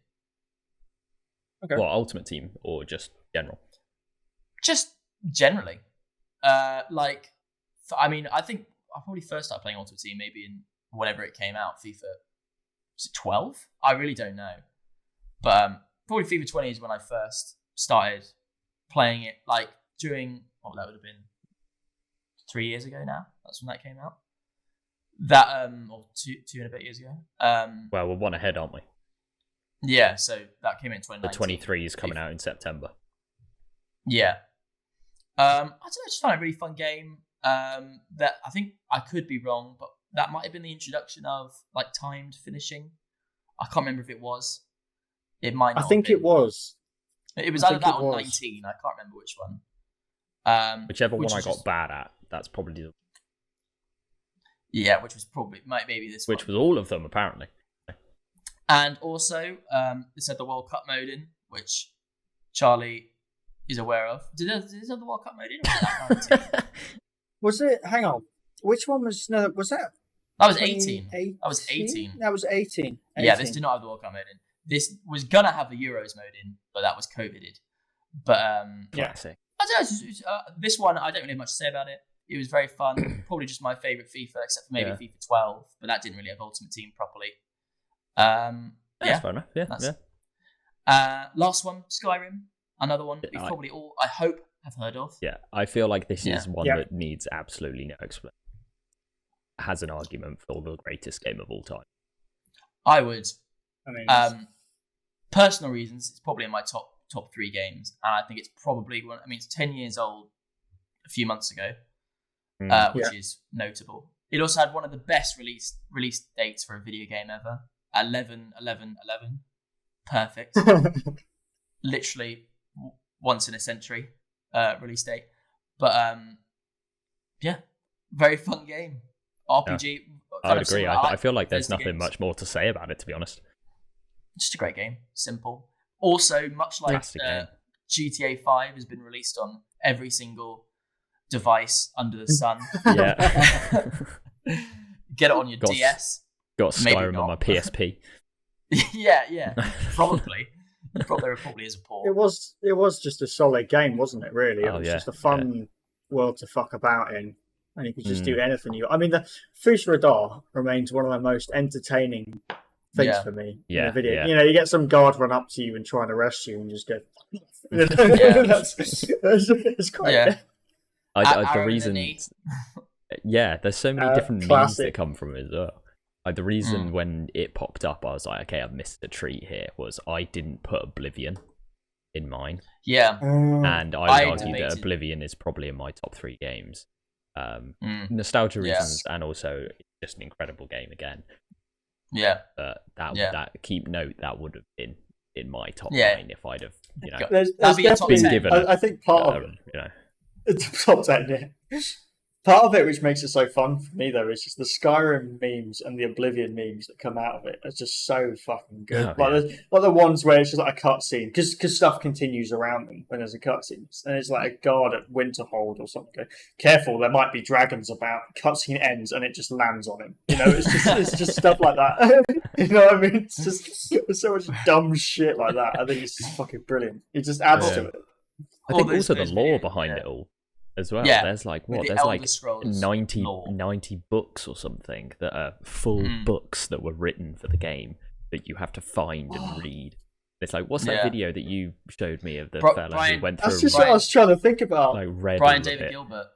[SPEAKER 3] Okay.
[SPEAKER 1] What, Ultimate Team or just general?
[SPEAKER 2] Just generally. I think I probably first started playing Ultimate Team maybe in whenever it came out, FIFA, was it 12? I really don't know. But probably FIFA 20 is when I first started playing it, like during, that would have been 3 years ago now. That's when that came out. Or two and a bit years ago.
[SPEAKER 1] Well, we're one ahead, aren't we?
[SPEAKER 2] Yeah, so that came in 2019.
[SPEAKER 1] The 23 is coming out in September.
[SPEAKER 2] Yeah. I don't know, I just found it a really fun game. That I think I could be wrong, but that might have been the introduction of like timed finishing. I can't remember if it was. It might not.
[SPEAKER 3] I think it was.
[SPEAKER 2] It was either that or 19. I can't remember which one.
[SPEAKER 1] Whichever one I got bad at, that's probably the...
[SPEAKER 2] Yeah, which was probably maybe this
[SPEAKER 1] Which
[SPEAKER 2] one.
[SPEAKER 1] was all of them, apparently.
[SPEAKER 2] And also, this had the World Cup mode in, which Charlie is aware of. Did it have the World Cup mode in? Or was that 19?
[SPEAKER 3] Was it? Hang on. Which one was? No, was that?
[SPEAKER 2] That was 18. That was 18.
[SPEAKER 3] That was 18.
[SPEAKER 2] Yeah, this did not have the World Cup mode in. This was gonna have the Euros mode in, but that was COVIDed. But
[SPEAKER 1] Classic.
[SPEAKER 2] I don't know. This one, I don't really have much to say about it. It was very fun. Probably just my favourite FIFA, except for maybe FIFA 12, but that didn't really have Ultimate Team properly.
[SPEAKER 1] That's fair enough. Yeah.
[SPEAKER 2] Last one, Skyrim. Another one that we probably all, I hope, have heard of.
[SPEAKER 1] Yeah, I feel like this is one that needs absolutely no explanation. Has an argument for the greatest game of all time.
[SPEAKER 2] I would.
[SPEAKER 3] I mean,
[SPEAKER 2] personal reasons, it's probably in my top 3 games, and I think it's probably one. I mean, it's 10 years old a few months ago, which is notable. It also had one of the best release dates for a video game ever. 11/11/11. Perfect. Literally once in a century release date. But very fun game. RPG.
[SPEAKER 1] I would agree. I feel like there's nothing much more to say about it, to be honest.
[SPEAKER 2] Just a great game. Simple. Also, much like GTA 5 has been released on every single device under the sun.
[SPEAKER 1] Yeah.
[SPEAKER 2] Get it on your DS.
[SPEAKER 1] Got Skyrim on my PSP.
[SPEAKER 2] yeah. Probably. There probably is a port.
[SPEAKER 3] It was just a solid game, wasn't it? Really, it was just a fun world to fuck about in, and you could just do anything you. I mean, the Fus Radar remains one of the most entertaining things for me in a video. You know, you get some guard run up to you and try and arrest you, and you just go. It's quite.
[SPEAKER 2] Yeah.
[SPEAKER 1] The reason. There's so many different memes that come from it as well. The reason when it popped up, I was like, okay, I've missed a treat here, was I didn't put Oblivion in mine.
[SPEAKER 2] Yeah.
[SPEAKER 1] And I would argue that Oblivion is probably in my top 3 games. Nostalgia reasons, and also just an incredible game again.
[SPEAKER 2] Yeah.
[SPEAKER 1] But that keep note, that would have been in my top 9 if I'd have,
[SPEAKER 2] that'd be a top 10.
[SPEAKER 1] Given
[SPEAKER 3] I think part of it, it's top 10, Part of it which makes it so fun for me, though, is just the Skyrim memes and the Oblivion memes that come out of it. It's just so fucking good. Like the ones where it's just like a cutscene, because stuff continues around them when there's a cutscene. And it's like a guard at Winterhold or something. Go, careful, there might be dragons about. Cutscene ends and it just lands on him. You know, it's just stuff like that. You know what I mean? It's just so much dumb shit like that. I think it's just fucking brilliant. It just adds to it.
[SPEAKER 1] I think also the lore behind it all. As well, there's like
[SPEAKER 2] there's like
[SPEAKER 1] 90 books or something that are full books that were written for the game that you have to find and read. It's like, what's that video that you showed me of the fella who went through?
[SPEAKER 3] That's just what I was trying to think about.
[SPEAKER 1] Like read
[SPEAKER 2] Brian David Gilbert.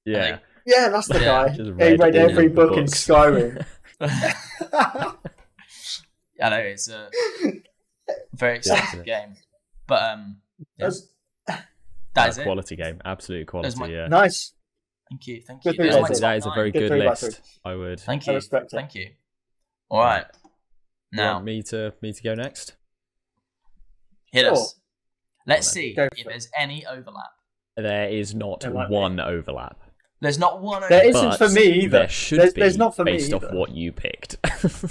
[SPEAKER 1] Yeah,
[SPEAKER 3] that's the guy. He read every book in Skyrim.
[SPEAKER 2] I know, it's a very exciting game, but
[SPEAKER 1] That's a quality game, absolute quality.
[SPEAKER 3] Nice.
[SPEAKER 2] Thank you.
[SPEAKER 1] That is a very good list. I would.
[SPEAKER 2] Thank you. Thank you. All right. Now,
[SPEAKER 1] me to go next.
[SPEAKER 2] Hit us. Let's see if there's any overlap.
[SPEAKER 1] There is not one overlap.
[SPEAKER 2] There's not one overlap.
[SPEAKER 3] There isn't for me either.
[SPEAKER 1] There should be.
[SPEAKER 3] There's not for me
[SPEAKER 1] based
[SPEAKER 3] either.
[SPEAKER 1] off what you picked.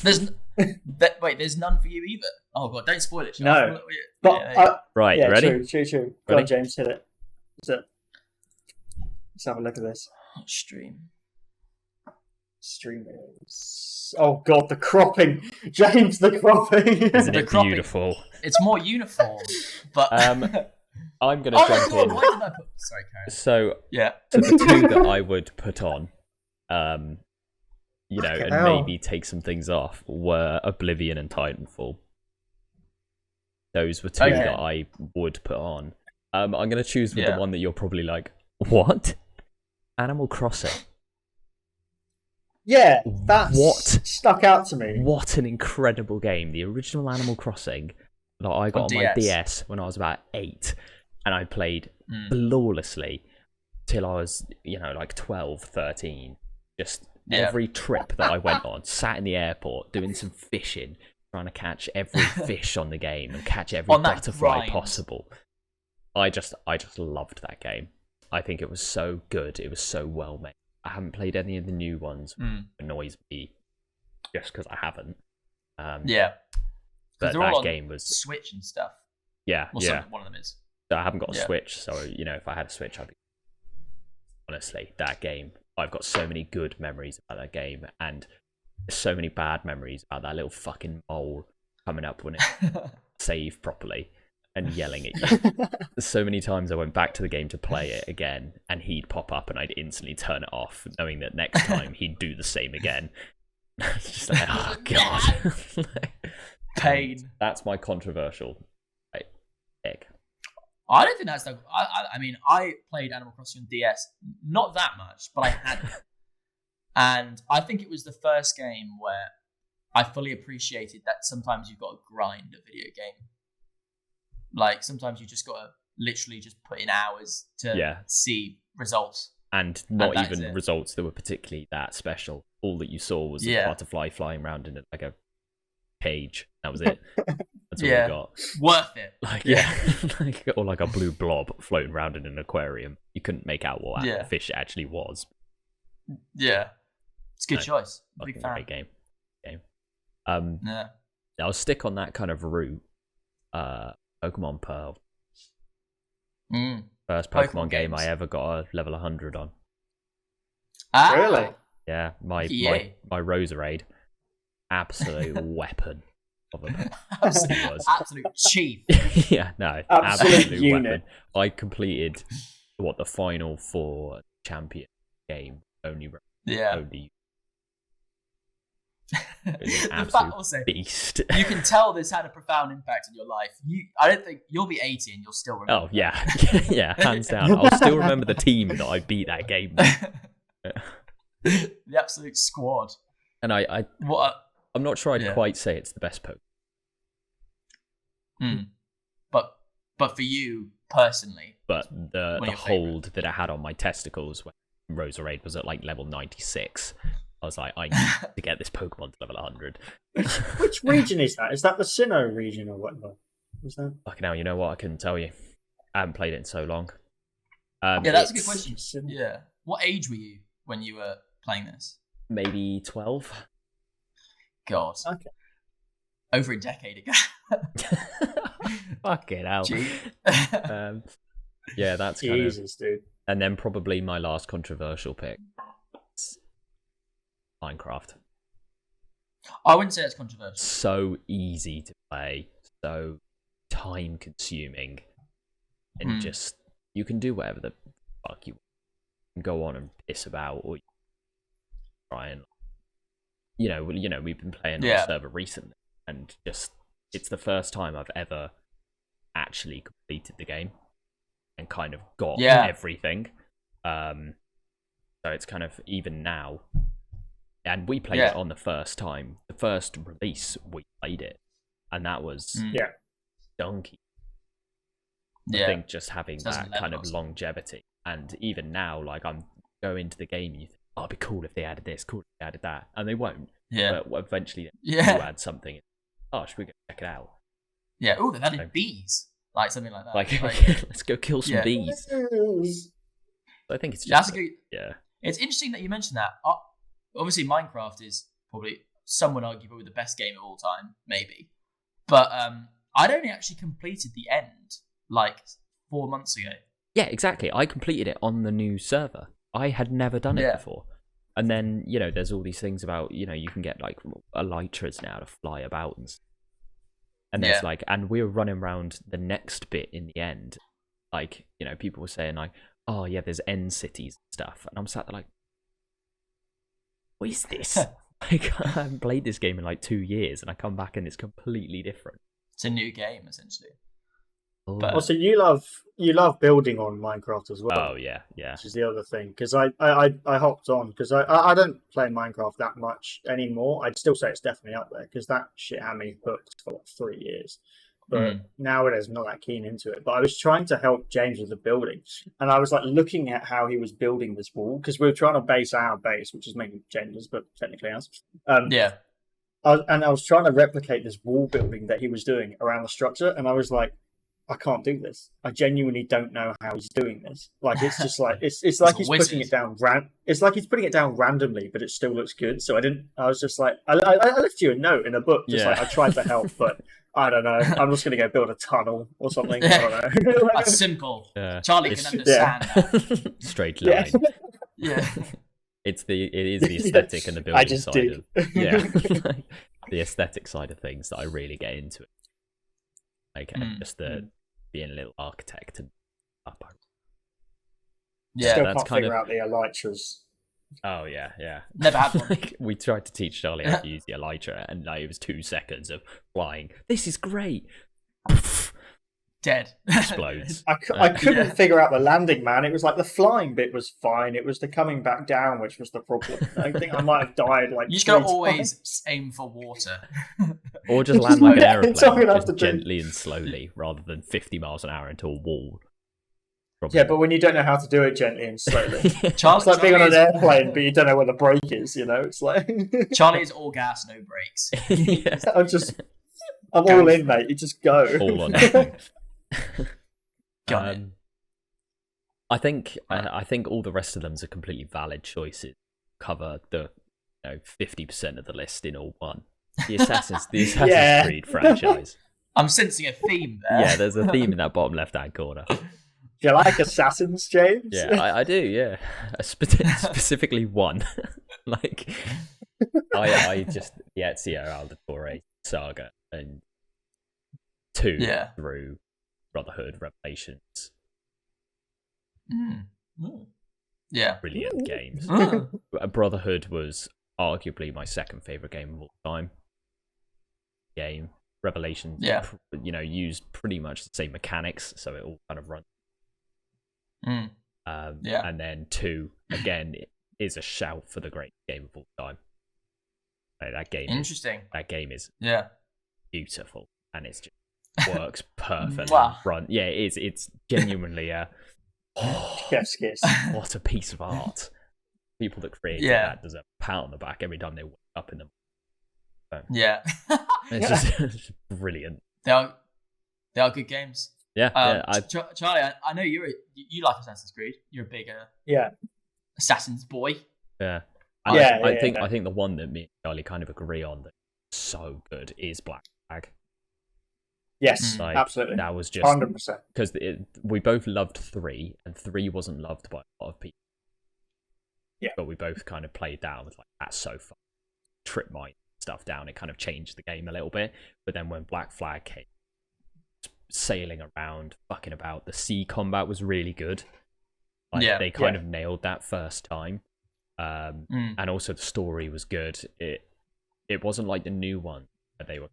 [SPEAKER 2] There's none for you either. Oh god, don't spoil it.
[SPEAKER 3] No. But
[SPEAKER 1] right,
[SPEAKER 3] yeah,
[SPEAKER 1] ready?
[SPEAKER 3] True. Go on, James, hit it. Let's have a look at this.
[SPEAKER 2] Stream.
[SPEAKER 3] Streamers. Oh god, the cropping, James, the cropping.
[SPEAKER 1] Isn't
[SPEAKER 2] The
[SPEAKER 1] it
[SPEAKER 2] cropping.
[SPEAKER 1] beautiful?
[SPEAKER 2] It's more uniform, but
[SPEAKER 1] I'm gonna
[SPEAKER 2] oh
[SPEAKER 1] jump
[SPEAKER 2] my god!
[SPEAKER 1] in.
[SPEAKER 2] Why did I put? Sorry, Karen.
[SPEAKER 1] So
[SPEAKER 2] Yeah.
[SPEAKER 1] the two that I would put on, you know,
[SPEAKER 3] Fucking
[SPEAKER 1] and
[SPEAKER 3] hell.
[SPEAKER 1] maybe take some things off were Oblivion and Titanfall. Those were two
[SPEAKER 2] Okay.
[SPEAKER 1] that I would put on. I'm gonna choose with the
[SPEAKER 2] Yeah.
[SPEAKER 1] one that you're probably like, what? Animal Crossing.
[SPEAKER 3] Yeah, that's
[SPEAKER 1] What?
[SPEAKER 3] stuck out to me.
[SPEAKER 1] What an incredible game. The original Animal Crossing that I got on my DS when I was about 8, and I played flawlessly till I was, you know, like 12, 13. Just every trip that I went on, sat in the airport doing some fishing, trying to catch every fish on the game and catch every
[SPEAKER 2] On that
[SPEAKER 1] butterfly
[SPEAKER 2] grind.
[SPEAKER 1] possible. I just loved that game. I think it was so good. It was so well made. I haven't played any of the new ones. It annoys me just because I haven't.
[SPEAKER 2] Yeah.
[SPEAKER 1] But
[SPEAKER 2] They're all
[SPEAKER 1] that
[SPEAKER 2] on
[SPEAKER 1] game was
[SPEAKER 2] Switch and stuff.
[SPEAKER 1] yeah.
[SPEAKER 2] One of them is.
[SPEAKER 1] So I haven't got a
[SPEAKER 2] Yeah.
[SPEAKER 1] Switch, so you know, if I had a Switch, I'd be honestly that game. I've got so many good memories about that game, and so many bad memories about that little fucking mole coming up when it save properly and yelling at you. So many times I went back to the game to play it again, and he'd pop up, and I'd instantly turn it off, knowing that next time he'd do the same again. It's just like, oh god,
[SPEAKER 2] Pain.
[SPEAKER 1] That's my controversial pick.
[SPEAKER 2] I don't think that's the. I mean, I played Animal Crossing on DS, not that much, but I had it. And I think it was the first game where I fully appreciated that sometimes you've got to grind a video game. Like, sometimes you just got to literally just put in hours to see results.
[SPEAKER 1] And not
[SPEAKER 2] that is
[SPEAKER 1] even
[SPEAKER 2] it.
[SPEAKER 1] results that were particularly that special. All that you saw was a butterfly flying around in like a cage. That was it. That's all you got.
[SPEAKER 2] Worth it.
[SPEAKER 1] Like or like a blue blob floating around in an aquarium. You couldn't make out what a fish it actually was.
[SPEAKER 2] Yeah. It's a good choice. Big fan.
[SPEAKER 1] Great game. I'll stick on that kind of route. Pokemon Pearl. First Pokemon game I ever got a level 100 on.
[SPEAKER 2] Ah,
[SPEAKER 3] Really?
[SPEAKER 1] Yeah, my Roserade. Absolute weapon of a
[SPEAKER 2] absolute chief.
[SPEAKER 1] Yeah, no.
[SPEAKER 3] Absolute unit.
[SPEAKER 1] Weapon. I completed the final 4 champion game only. It was an absolute beast.
[SPEAKER 2] You can tell this had a profound impact on your life. I don't think you'll be 80 and you'll still remember.
[SPEAKER 1] Oh yeah, yeah, hands down. I'll still remember the team that I beat that game.
[SPEAKER 2] The absolute squad.
[SPEAKER 1] And I'm not sure I'd quite say it's the best Pokemon.
[SPEAKER 2] But for you personally,
[SPEAKER 1] but the hold that it had on my testicles when Roserade was at like level 96. I was like, I need to get this Pokemon to level 100.
[SPEAKER 3] Which region is that? Is that the Sinnoh region or whatever? Is that?
[SPEAKER 1] Fucking hell, you know what? I couldn't tell you. I haven't played it in so long.
[SPEAKER 2] That's a good question. Yeah. What age were you when you were playing this?
[SPEAKER 1] Maybe 12.
[SPEAKER 2] God.
[SPEAKER 3] Okay.
[SPEAKER 2] Over a decade ago.
[SPEAKER 1] Fucking hell. Yeah, that's kind
[SPEAKER 3] Jesus, dude.
[SPEAKER 1] And then probably my last controversial pick. Minecraft.
[SPEAKER 2] I wouldn't say that's controversial.
[SPEAKER 1] So easy to play, so time consuming, and just you can do whatever the fuck you want. You can go on and piss about, or try and you know we've been playing on the server recently, and just it's the first time I've ever actually completed the game and kind of got everything. So it's kind of even now. And we played it on the first release, we played it. And that was donkey. I think just having that kind of longevity. And even now, like, I'm going into the game and you think, oh, it'd be cool if they added this, cool if they added that. And they won't.
[SPEAKER 2] Yeah.
[SPEAKER 1] But eventually they will add something. Oh, should we go check it out?
[SPEAKER 2] Yeah, oh, they've added bees. Like, something like that.
[SPEAKER 1] Like let's go kill some bees. I think it's just...
[SPEAKER 2] It's interesting that you mentioned that. Obviously, Minecraft is probably, some would argue, probably the best game of all time, maybe. But I'd only actually completed the end like 4 months ago.
[SPEAKER 1] Yeah, exactly. I completed it on the new server. I had never done it before. And then, there's all these things about, you can get like elytras now to fly about and there's and we were running around the next bit in the end. Like, people were saying like, oh yeah, there's end cities and stuff. And I'm sat there like, what is this? Like, I haven't played this game in like 2 years and I come back and it's completely different.
[SPEAKER 2] It's a new game, essentially.
[SPEAKER 3] But also, you love building on Minecraft as well.
[SPEAKER 1] Oh yeah.
[SPEAKER 3] Which is the other thing, because I hopped on because I don't play Minecraft that much anymore. I'd still say it's definitely up there because that shit had me hooked for like 3 years. But nowadays, I'm not that keen into it. But I was trying to help James with the building, and I was like looking at how he was building this wall because we were trying to base our base, which is mainly James's, but technically ours. And I was trying to replicate this wall building that he was doing around the structure, and I was like, I can't do this. I genuinely don't know how he's doing this. Like, it's just like it's like he's putting it down it's like he's putting it down randomly, but it still looks good. So I was just like, I left you a note in a book, just like I tried to help, but I don't know. I'm just gonna go build a tunnel or something. I don't know.
[SPEAKER 2] That's simple. Charlie can understand that.
[SPEAKER 1] Straight line.
[SPEAKER 2] Yeah.
[SPEAKER 1] It is the aesthetic and the building side of the aesthetic side of things that I really get into it. Like just being a little architect and up.
[SPEAKER 3] Still that's can't kind figure out the elytras.
[SPEAKER 1] Oh yeah.
[SPEAKER 2] Never had one.
[SPEAKER 1] We tried to teach Charlie how to use the elytra, and it was 2 seconds of flying. This is great.
[SPEAKER 2] Dead.
[SPEAKER 1] Explodes.
[SPEAKER 3] I couldn't figure out the landing, man. It was like the flying bit was fine. It was the coming back down which was the problem. I think I might have died like.
[SPEAKER 2] You just gotta always aim for water,
[SPEAKER 1] or just land like an aeroplane, just gently and slowly, rather than 50 miles an hour into a wall. Probably.
[SPEAKER 3] Yeah, but when you don't know how to do it gently and slowly, it's like being on an airplane, but you don't know where the brake is. It's like
[SPEAKER 2] Charlie is all gas, no brakes.
[SPEAKER 3] I'm all in, mate. You just go.
[SPEAKER 1] All on. I think all the rest of them are completely valid choices. Cover the 50% of the list in all one. The Assassin's Creed franchise.
[SPEAKER 2] I'm sensing a theme there.
[SPEAKER 1] Yeah, there's a theme in that bottom left-hand corner.
[SPEAKER 3] Do you like Assassins, James?
[SPEAKER 1] Yeah, I do. Yeah, specifically one. Like, I just the Ezio Auditore saga and 2 through Brotherhood Revelations.
[SPEAKER 2] Yeah,
[SPEAKER 1] brilliant games. Brotherhood was arguably my second favorite game of all time. Revelations, used pretty much the same mechanics, so it all kind of runs. And then 2 again is a shout for the great game of all time. That game,
[SPEAKER 2] interesting.
[SPEAKER 1] That game is beautiful, and it's just works perfectly. Front, it is. It's genuinely
[SPEAKER 3] yes.
[SPEAKER 1] What a piece of art! People that created that deserve a pat on the back every time they wake up in them. So, it's just brilliant.
[SPEAKER 2] They are good games.
[SPEAKER 1] Yeah,
[SPEAKER 2] Charlie, I know you like Assassin's Creed. You're a big Assassin's boy.
[SPEAKER 1] Yeah, I think the one that me and Charlie kind of agree on that's so good is Black Flag.
[SPEAKER 3] Yes, absolutely.
[SPEAKER 1] That was just
[SPEAKER 3] 100%.
[SPEAKER 1] Because we both loved 3, and 3 wasn't loved by a lot of people.
[SPEAKER 3] Yeah,
[SPEAKER 1] but we both kind of played down with like, that's so fun. Trip my stuff down. It kind of changed the game a little bit. But then when Black Flag came, sailing around, fucking about, the sea combat was really good. They kind of nailed that first time. And also the story was good. It wasn't like the new one where they were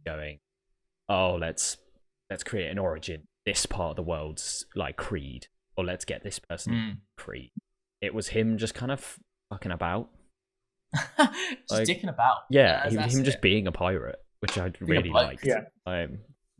[SPEAKER 1] going, oh, let's create an origin, this part of the world's like Creed, or let's get this person Creed. It was him just kind of fucking about.
[SPEAKER 2] Just dicking about.
[SPEAKER 1] Yeah, him just being a pirate, which I really liked.
[SPEAKER 3] Yeah.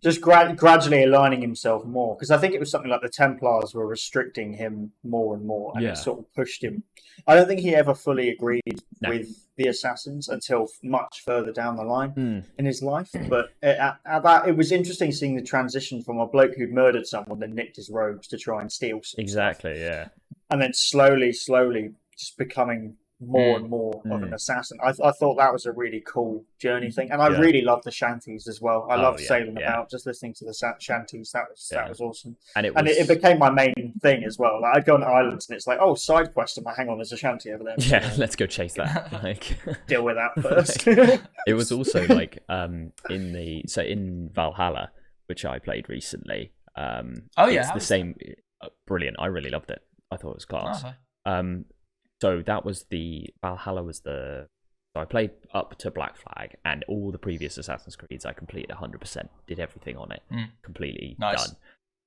[SPEAKER 3] Just gradually aligning himself more, because I think it was something like the Templars were restricting him more and more, and it sort of pushed him. I don't think he ever fully agreed with the Assassins until much further down the line in his life. But it was interesting seeing the transition from a bloke who'd murdered someone, then nicked his robes to try and steal some stuff.
[SPEAKER 1] Yeah.
[SPEAKER 3] And then slowly just becoming more and more of an assassin. I thought that was a really cool journey thing, and I really loved the shanties as well. I loved sailing about, just listening to the shanties. That was awesome, and it became my main thing as well. Like, I'd go on islands, and it's like, oh, side quest. I'm like, hang on, there's a shanty over there.
[SPEAKER 1] Yeah, let's go chase that. Like,
[SPEAKER 3] deal with that first.
[SPEAKER 1] It was also like in Valhalla, which I played recently. It's the same. Brilliant. I really loved it. I thought it was class. Okay. So that was Valhalla was so I played up to Black Flag, and all the previous Assassin's Creeds I completed 100%, did everything on it, completely done.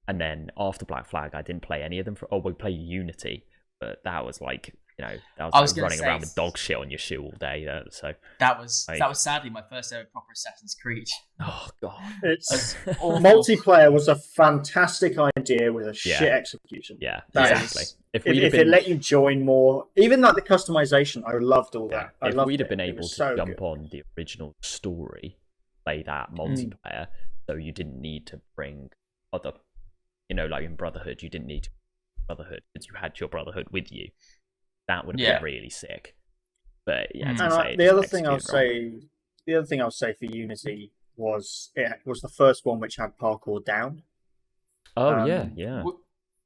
[SPEAKER 1] And then after Black Flag, I didn't play any of them. We played Unity, but that was like, that was like running around with dog shit on your shoe all day. So
[SPEAKER 2] that was sadly my first ever proper Assassin's Creed.
[SPEAKER 1] Oh god,
[SPEAKER 3] it's multiplayer was a fantastic idea with a shit execution.
[SPEAKER 1] Yeah, exactly. If
[SPEAKER 3] it let you join more, even like the customization, I loved all that.
[SPEAKER 1] If we'd have been able to jump on the original story, play that multiplayer, so you didn't need to bring other, like in Brotherhood, you didn't need to Brotherhood because you had your Brotherhood with you. That would have been really sick. But
[SPEAKER 3] the other thing I'll say for Unity was it was the first one which had parkour down.
[SPEAKER 1] Oh yeah.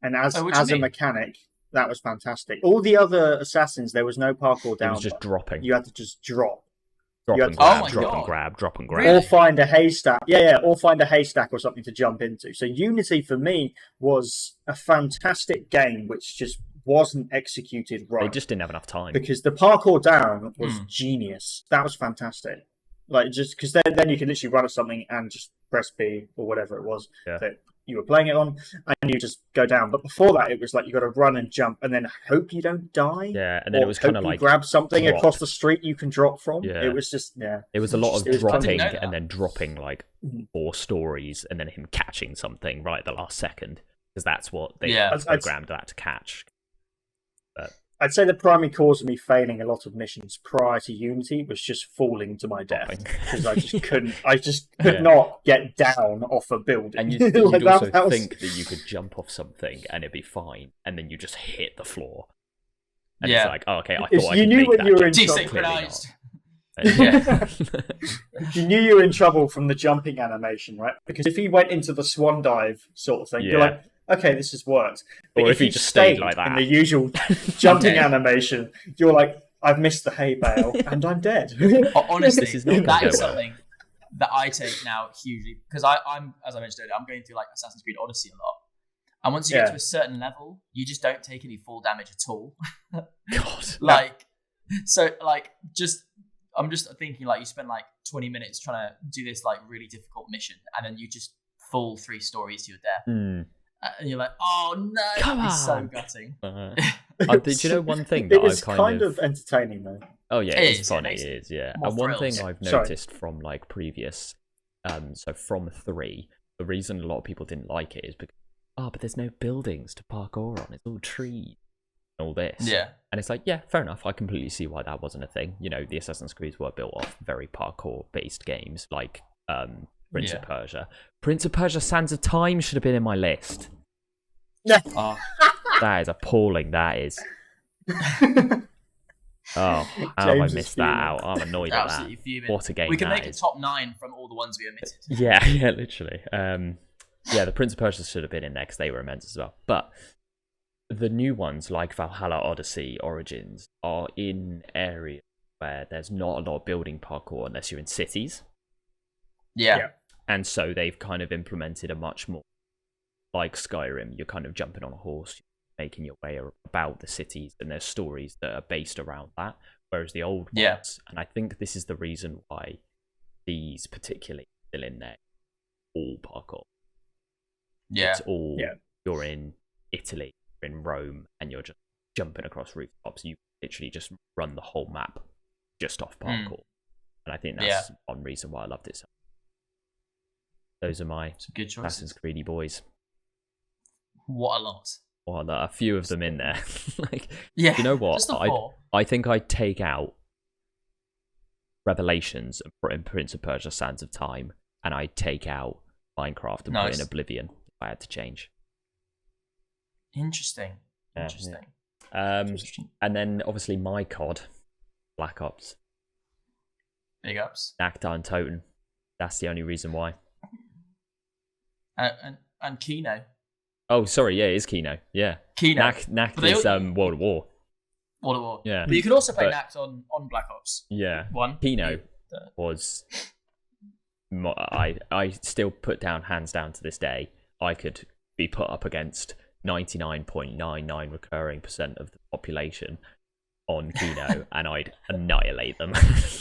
[SPEAKER 3] And as a mechanic, that was fantastic. All the other Assassins, there was no parkour down.
[SPEAKER 1] It was just dropping.
[SPEAKER 3] You had to just drop.
[SPEAKER 1] Drop and grab.
[SPEAKER 3] Or find a haystack. Or find a haystack or something to jump into. So Unity for me was a fantastic game which just wasn't executed right.
[SPEAKER 1] They just didn't have enough time.
[SPEAKER 3] Because the parkour down was genius. That was fantastic. Like, just because then you could literally run at something and just press B or whatever it was that you were playing it on, and you just go down. But before that, it was like you got to run and jump, and then hope you don't die.
[SPEAKER 1] Yeah, and then it was kind of like
[SPEAKER 3] grab something across the street you can drop from.
[SPEAKER 1] Yeah.
[SPEAKER 3] It was just
[SPEAKER 1] It was a lot of dropping and then dropping like 4 stories, and then him catching something right at the last second, because that's what they programmed that to catch.
[SPEAKER 3] I'd say the primary cause of me failing a lot of missions prior to Unity was just falling to my death, because I just couldn't. I just could not get down off a building.
[SPEAKER 1] And you'd also think that you could jump off something and it'd be fine, and then you just hit the floor. And it's like, oh, okay, I thought I could make that.
[SPEAKER 3] You were in desynchronized. You knew you were in trouble from the jumping animation, right? Because if he went into the swan dive sort of thing, you're like, okay, this has worked. But
[SPEAKER 1] or if he just stayed like that
[SPEAKER 3] in the usual jumping animation, you're like, I've missed the hay bale and I'm dead.
[SPEAKER 2] Honestly, that is something that I take now hugely, because I'm, as I mentioned earlier, I'm going through like Assassin's Creed Odyssey a lot. And once you get to a certain level, you just don't take any fall damage at all.
[SPEAKER 1] God.
[SPEAKER 2] I'm just thinking, like, you spend like 20 minutes trying to do this like really difficult mission, and then you just fall 3 stories to your death. And you're like, oh no, it's so gutting.
[SPEAKER 1] Did you know one thing that
[SPEAKER 3] I've kind of entertaining though?
[SPEAKER 1] Oh yeah, it's fun. It is, yeah.
[SPEAKER 2] More
[SPEAKER 1] and one
[SPEAKER 2] thrills.
[SPEAKER 1] thing I've noticed from like previous, so from 3, the reason a lot of people didn't like it is because but there's no buildings to parkour on. It's all trees and all this.
[SPEAKER 2] Yeah.
[SPEAKER 1] And it's like, yeah, fair enough. I completely see why that wasn't a thing. The Assassin's Creeds were built off very parkour-based games, like Prince of Persia. Prince of Persia: Sands of Time should have been in my list. That is appalling. That is. How have I missed that out? I'm annoyed at that.
[SPEAKER 2] Fuming.
[SPEAKER 1] What a game!
[SPEAKER 2] We can make a top 9 from all the ones we omitted.
[SPEAKER 1] Yeah, literally. The Prince of Persia should have been in there because they were immense as well. But the new ones, like Valhalla, Odyssey, Origins, are in areas where there's not a lot of building parkour unless you're in cities.
[SPEAKER 2] Yeah.
[SPEAKER 1] And so they've kind of implemented a much more, like Skyrim, you're kind of jumping on a horse, making your way about the cities, and there's stories that are based around that. Whereas the old ones, and I think this is the reason why these particularly still in there, all parkour.
[SPEAKER 2] Yeah.
[SPEAKER 1] It's all, you're in Italy, you're in Rome, and you're just jumping across rooftops. You literally just run the whole map just off parkour. And I think that's one reason why I loved it so much. Those are my
[SPEAKER 2] good choices.
[SPEAKER 1] Assassin's Creedy boys.
[SPEAKER 2] What a lot.
[SPEAKER 1] Well, a few of them in there.
[SPEAKER 2] You
[SPEAKER 1] know what?
[SPEAKER 2] Just the 4.
[SPEAKER 1] I think I'd take out Revelations and Prince of Persia: Sands of Time, and I'd take out Minecraft and put in Oblivion if I had to change.
[SPEAKER 2] Interesting.
[SPEAKER 1] And then obviously my COD, Black Ops.
[SPEAKER 2] Big ups.
[SPEAKER 1] Nakta and Toten. That's the only reason why.
[SPEAKER 2] And Kino.
[SPEAKER 1] Oh, sorry, yeah, it is Kino. Yeah.
[SPEAKER 2] Kino.
[SPEAKER 1] Nact is World at War.
[SPEAKER 2] World at War.
[SPEAKER 1] Yeah.
[SPEAKER 2] But you could also play Nact on Black Ops.
[SPEAKER 1] Yeah.
[SPEAKER 2] 1.
[SPEAKER 1] Kino was... I still put down, hands down to this day, I could be put up against 99.99 recurring % of the population on Kino, and I'd annihilate them.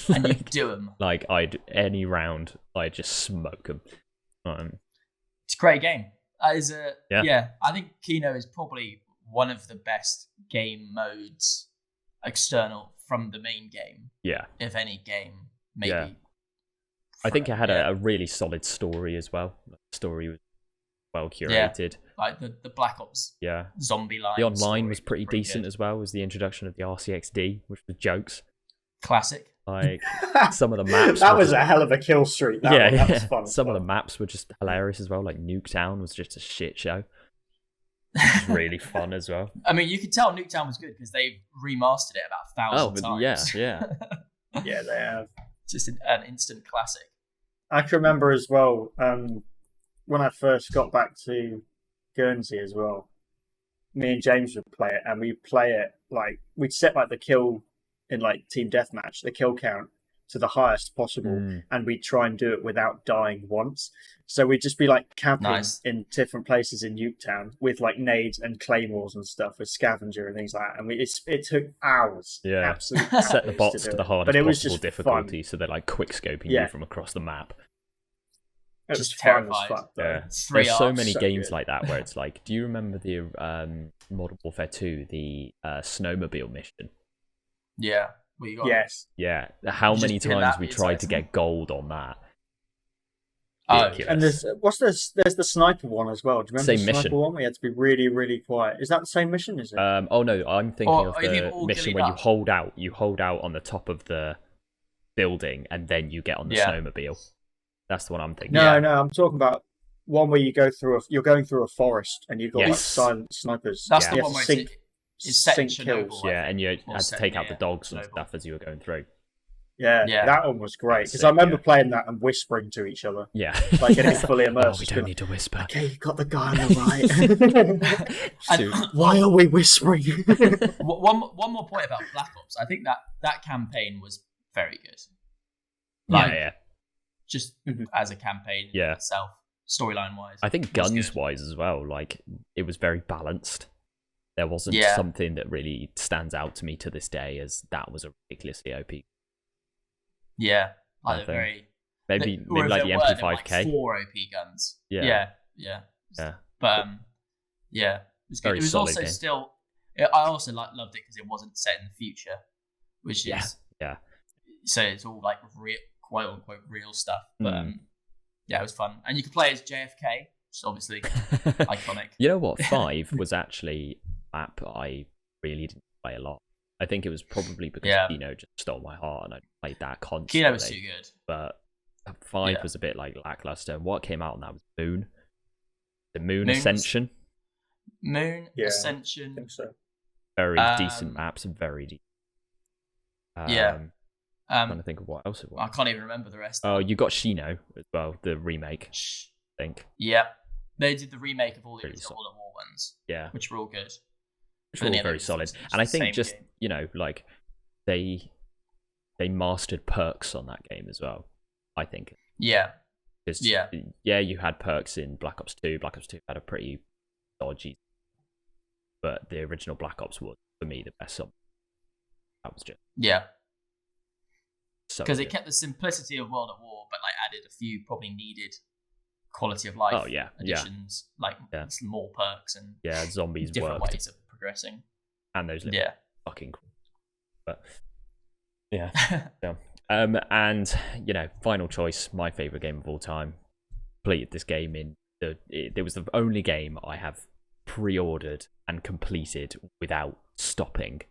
[SPEAKER 2] And you'd do them.
[SPEAKER 1] Like, any round, I'd just smoke them.
[SPEAKER 2] It's a great game.
[SPEAKER 1] Yeah.
[SPEAKER 2] I think Kino is probably one of the best game modes external from the main game.
[SPEAKER 1] Yeah.
[SPEAKER 2] If any game, maybe.
[SPEAKER 1] Yeah. I think it had a really solid story as well. The story was well curated.
[SPEAKER 2] Yeah. Like the Black Ops zombie line.
[SPEAKER 1] The online was pretty decent as well. Was the introduction of the RCXD, which was jokes.
[SPEAKER 2] Classic.
[SPEAKER 1] Like some of the maps.
[SPEAKER 3] That was a hell of a kill streak. That was fun.
[SPEAKER 1] Some of the maps were just hilarious as well. Like Nuketown was just a shit show. It was really fun as well.
[SPEAKER 2] I mean, you could tell Nuketown was good because they've remastered it about 1,000 times.
[SPEAKER 1] Yeah.
[SPEAKER 3] Yeah, they have.
[SPEAKER 2] Just an instant classic.
[SPEAKER 3] I can remember as well when I first got back to Guernsey as well. Me and James would play it, and we'd play it like we'd set like the kill in like team deathmatch, the kill count to the highest possible, and we'd try and do it without dying once. So we'd just be like camping in different places in Nuketown with like nades and claymores and stuff with scavenger and things like that. And it took hours.
[SPEAKER 1] Yeah,
[SPEAKER 3] absolutely.
[SPEAKER 1] Set the bots to the hardest
[SPEAKER 3] but it was
[SPEAKER 1] possible
[SPEAKER 3] just
[SPEAKER 1] difficulty,
[SPEAKER 3] fun.
[SPEAKER 1] so they're like quick scoping you from across the map.
[SPEAKER 3] It was
[SPEAKER 2] just
[SPEAKER 3] fun
[SPEAKER 2] terrified.
[SPEAKER 3] as fuck, though.
[SPEAKER 1] Yeah.
[SPEAKER 2] 3
[SPEAKER 1] There's so
[SPEAKER 2] arcs,
[SPEAKER 1] many
[SPEAKER 3] so
[SPEAKER 1] games
[SPEAKER 3] good.
[SPEAKER 1] like that where it's like, do you remember the Modern Warfare 2, the snowmobile mission?
[SPEAKER 2] Yeah. Well, you got
[SPEAKER 3] Yes.
[SPEAKER 1] Yeah, how
[SPEAKER 2] You
[SPEAKER 1] many
[SPEAKER 2] just pin
[SPEAKER 1] times
[SPEAKER 2] that
[SPEAKER 1] we
[SPEAKER 2] inside
[SPEAKER 1] tried to
[SPEAKER 2] someone.
[SPEAKER 1] get gold on that?
[SPEAKER 2] Oh,
[SPEAKER 1] Ridiculous.
[SPEAKER 3] And there's the sniper one as well. Do you remember
[SPEAKER 1] Same
[SPEAKER 3] the sniper
[SPEAKER 1] mission.
[SPEAKER 3] one? We had to be really, really quiet. Is that the same mission? Is it?
[SPEAKER 1] Oh no, I'm thinking
[SPEAKER 2] Or
[SPEAKER 1] of
[SPEAKER 2] are you thinking
[SPEAKER 1] the
[SPEAKER 2] all
[SPEAKER 1] mission
[SPEAKER 2] gillied
[SPEAKER 1] where you
[SPEAKER 2] up?
[SPEAKER 1] hold out on the top of the building and then you get on the snowmobile. That's the one I'm thinking.
[SPEAKER 3] No, I'm talking about one where you're going through a forest and you've got like
[SPEAKER 1] Yes.
[SPEAKER 3] silent snipers.
[SPEAKER 2] That's
[SPEAKER 3] You
[SPEAKER 2] the
[SPEAKER 3] have
[SPEAKER 2] one
[SPEAKER 3] to
[SPEAKER 2] where
[SPEAKER 3] sink,
[SPEAKER 2] it's set in
[SPEAKER 3] sink
[SPEAKER 2] Chernobyl.
[SPEAKER 3] kills.
[SPEAKER 1] Yeah, and you
[SPEAKER 2] Or
[SPEAKER 1] had to
[SPEAKER 2] set
[SPEAKER 1] take out the
[SPEAKER 2] near
[SPEAKER 1] dogs and
[SPEAKER 2] Chernobyl.
[SPEAKER 1] stuff as you were going through.
[SPEAKER 3] Yeah, that one was great because
[SPEAKER 1] That's
[SPEAKER 3] I
[SPEAKER 1] sick,
[SPEAKER 3] remember
[SPEAKER 1] yeah.
[SPEAKER 3] playing that and whispering to each other,
[SPEAKER 1] Yeah.
[SPEAKER 3] like getting fully
[SPEAKER 1] Oh,
[SPEAKER 3] immersed.
[SPEAKER 1] we
[SPEAKER 3] Just
[SPEAKER 1] don't
[SPEAKER 3] going,
[SPEAKER 1] need to whisper.
[SPEAKER 3] okay, you got the guy on the right.
[SPEAKER 1] Dude.
[SPEAKER 3] Why are we whispering?
[SPEAKER 2] One more point about Black Ops. I think that campaign was very good.
[SPEAKER 1] Yeah.
[SPEAKER 2] Just
[SPEAKER 3] Mhm.
[SPEAKER 2] as a campaign
[SPEAKER 1] Yeah.
[SPEAKER 2] itself, storyline wise.
[SPEAKER 1] I think
[SPEAKER 2] It was
[SPEAKER 1] guns
[SPEAKER 2] good.
[SPEAKER 1] wise as well, like it was very balanced. There wasn't
[SPEAKER 2] Yeah.
[SPEAKER 1] something that really stands out to me to this day as that was a ridiculously OP.
[SPEAKER 2] Yeah, like
[SPEAKER 1] I
[SPEAKER 2] a very
[SPEAKER 1] Maybe
[SPEAKER 2] or if
[SPEAKER 1] like the
[SPEAKER 2] there were, there were,
[SPEAKER 1] MP5K.
[SPEAKER 2] like 4 OP guns.
[SPEAKER 1] Yeah.
[SPEAKER 2] Yeah.
[SPEAKER 1] Yeah.
[SPEAKER 2] But yeah, it was good.
[SPEAKER 1] Very
[SPEAKER 2] It was
[SPEAKER 1] solid
[SPEAKER 2] also
[SPEAKER 1] game.
[SPEAKER 2] still. I also loved it because it wasn't set in the future, which is
[SPEAKER 1] Yeah.
[SPEAKER 2] So it's all like real, quote unquote real stuff. But
[SPEAKER 1] Mm.
[SPEAKER 2] yeah, it was fun, and you could play as JFK, which is obviously iconic.
[SPEAKER 1] You know what? 5 was actually a map I really didn't play a lot. I think it was probably because Kino just stole my heart and I played that constantly.
[SPEAKER 2] Kino was too good.
[SPEAKER 1] But 5
[SPEAKER 2] Yeah.
[SPEAKER 1] was a bit like lackluster. What came out on that was Moon. The Moon
[SPEAKER 2] Moon was-
[SPEAKER 1] Ascension.
[SPEAKER 2] Moon
[SPEAKER 3] Yeah. I
[SPEAKER 2] Ascension.
[SPEAKER 3] think so.
[SPEAKER 1] Very decent maps and very decent.
[SPEAKER 2] Yeah.
[SPEAKER 1] Trying to think of what else it
[SPEAKER 2] I
[SPEAKER 1] was.
[SPEAKER 2] can't even remember the rest.
[SPEAKER 1] Oh, you got Shino as well, the remake, I think.
[SPEAKER 2] Yeah, they did the remake of all the
[SPEAKER 1] Pretty
[SPEAKER 2] original World at War ones,
[SPEAKER 1] Yeah.
[SPEAKER 2] which were all good.
[SPEAKER 1] Which
[SPEAKER 2] But
[SPEAKER 1] were all
[SPEAKER 2] yeah,
[SPEAKER 1] very
[SPEAKER 2] it was
[SPEAKER 1] solid.
[SPEAKER 2] just
[SPEAKER 1] And I
[SPEAKER 2] the
[SPEAKER 1] think
[SPEAKER 2] same
[SPEAKER 1] just,
[SPEAKER 2] game.
[SPEAKER 1] like they mastered perks on that game as well, I think.
[SPEAKER 2] Yeah,
[SPEAKER 1] 'Cause,
[SPEAKER 2] Yeah.
[SPEAKER 1] you had perks in Black Ops 2. Black Ops 2 had a pretty dodgy, but the original Black Ops was, for me, the best song. That was just
[SPEAKER 2] yeah,
[SPEAKER 1] so
[SPEAKER 2] because it
[SPEAKER 1] good.
[SPEAKER 2] kept the simplicity of World at War, but like added a few probably needed quality of life
[SPEAKER 1] Oh, yeah.
[SPEAKER 2] additions, like
[SPEAKER 1] Yeah.
[SPEAKER 2] some more perks and
[SPEAKER 1] Yeah, zombies
[SPEAKER 2] different
[SPEAKER 1] worked.
[SPEAKER 2] ways of progressing.
[SPEAKER 1] And those little
[SPEAKER 2] Yeah,
[SPEAKER 1] fucking cool. But yeah. And final choice, my favorite game of all time. Completed this game it was the only game I have pre-ordered and completed without stopping.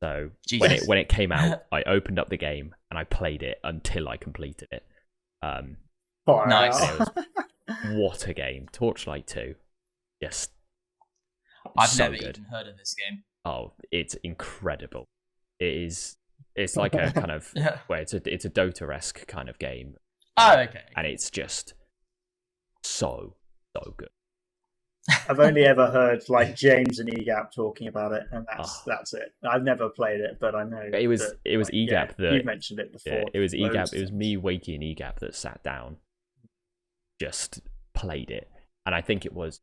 [SPEAKER 1] So
[SPEAKER 2] Jesus.
[SPEAKER 1] when it came out, I opened up the game and I played it until I completed it.
[SPEAKER 3] Wow.
[SPEAKER 2] Nice.
[SPEAKER 1] What a game! Torchlight 2, just
[SPEAKER 2] I've
[SPEAKER 1] so
[SPEAKER 2] never
[SPEAKER 1] good.
[SPEAKER 2] even heard of this game.
[SPEAKER 1] Oh, it's incredible. It is It's like a kind of
[SPEAKER 2] Yeah.
[SPEAKER 1] where it's a Dota-esque kind of game,
[SPEAKER 2] Oh, okay.
[SPEAKER 1] and it's just so good.
[SPEAKER 3] I've only ever heard like James and EGAP talking about it, and that's it. I've never played it, but I know
[SPEAKER 1] It was EGAP that
[SPEAKER 3] you mentioned it before.
[SPEAKER 1] Yeah, it was
[SPEAKER 3] loads
[SPEAKER 1] EGAP.
[SPEAKER 3] of
[SPEAKER 1] It was me, Wakey, and EGAP that sat down, just played it, and I think it was.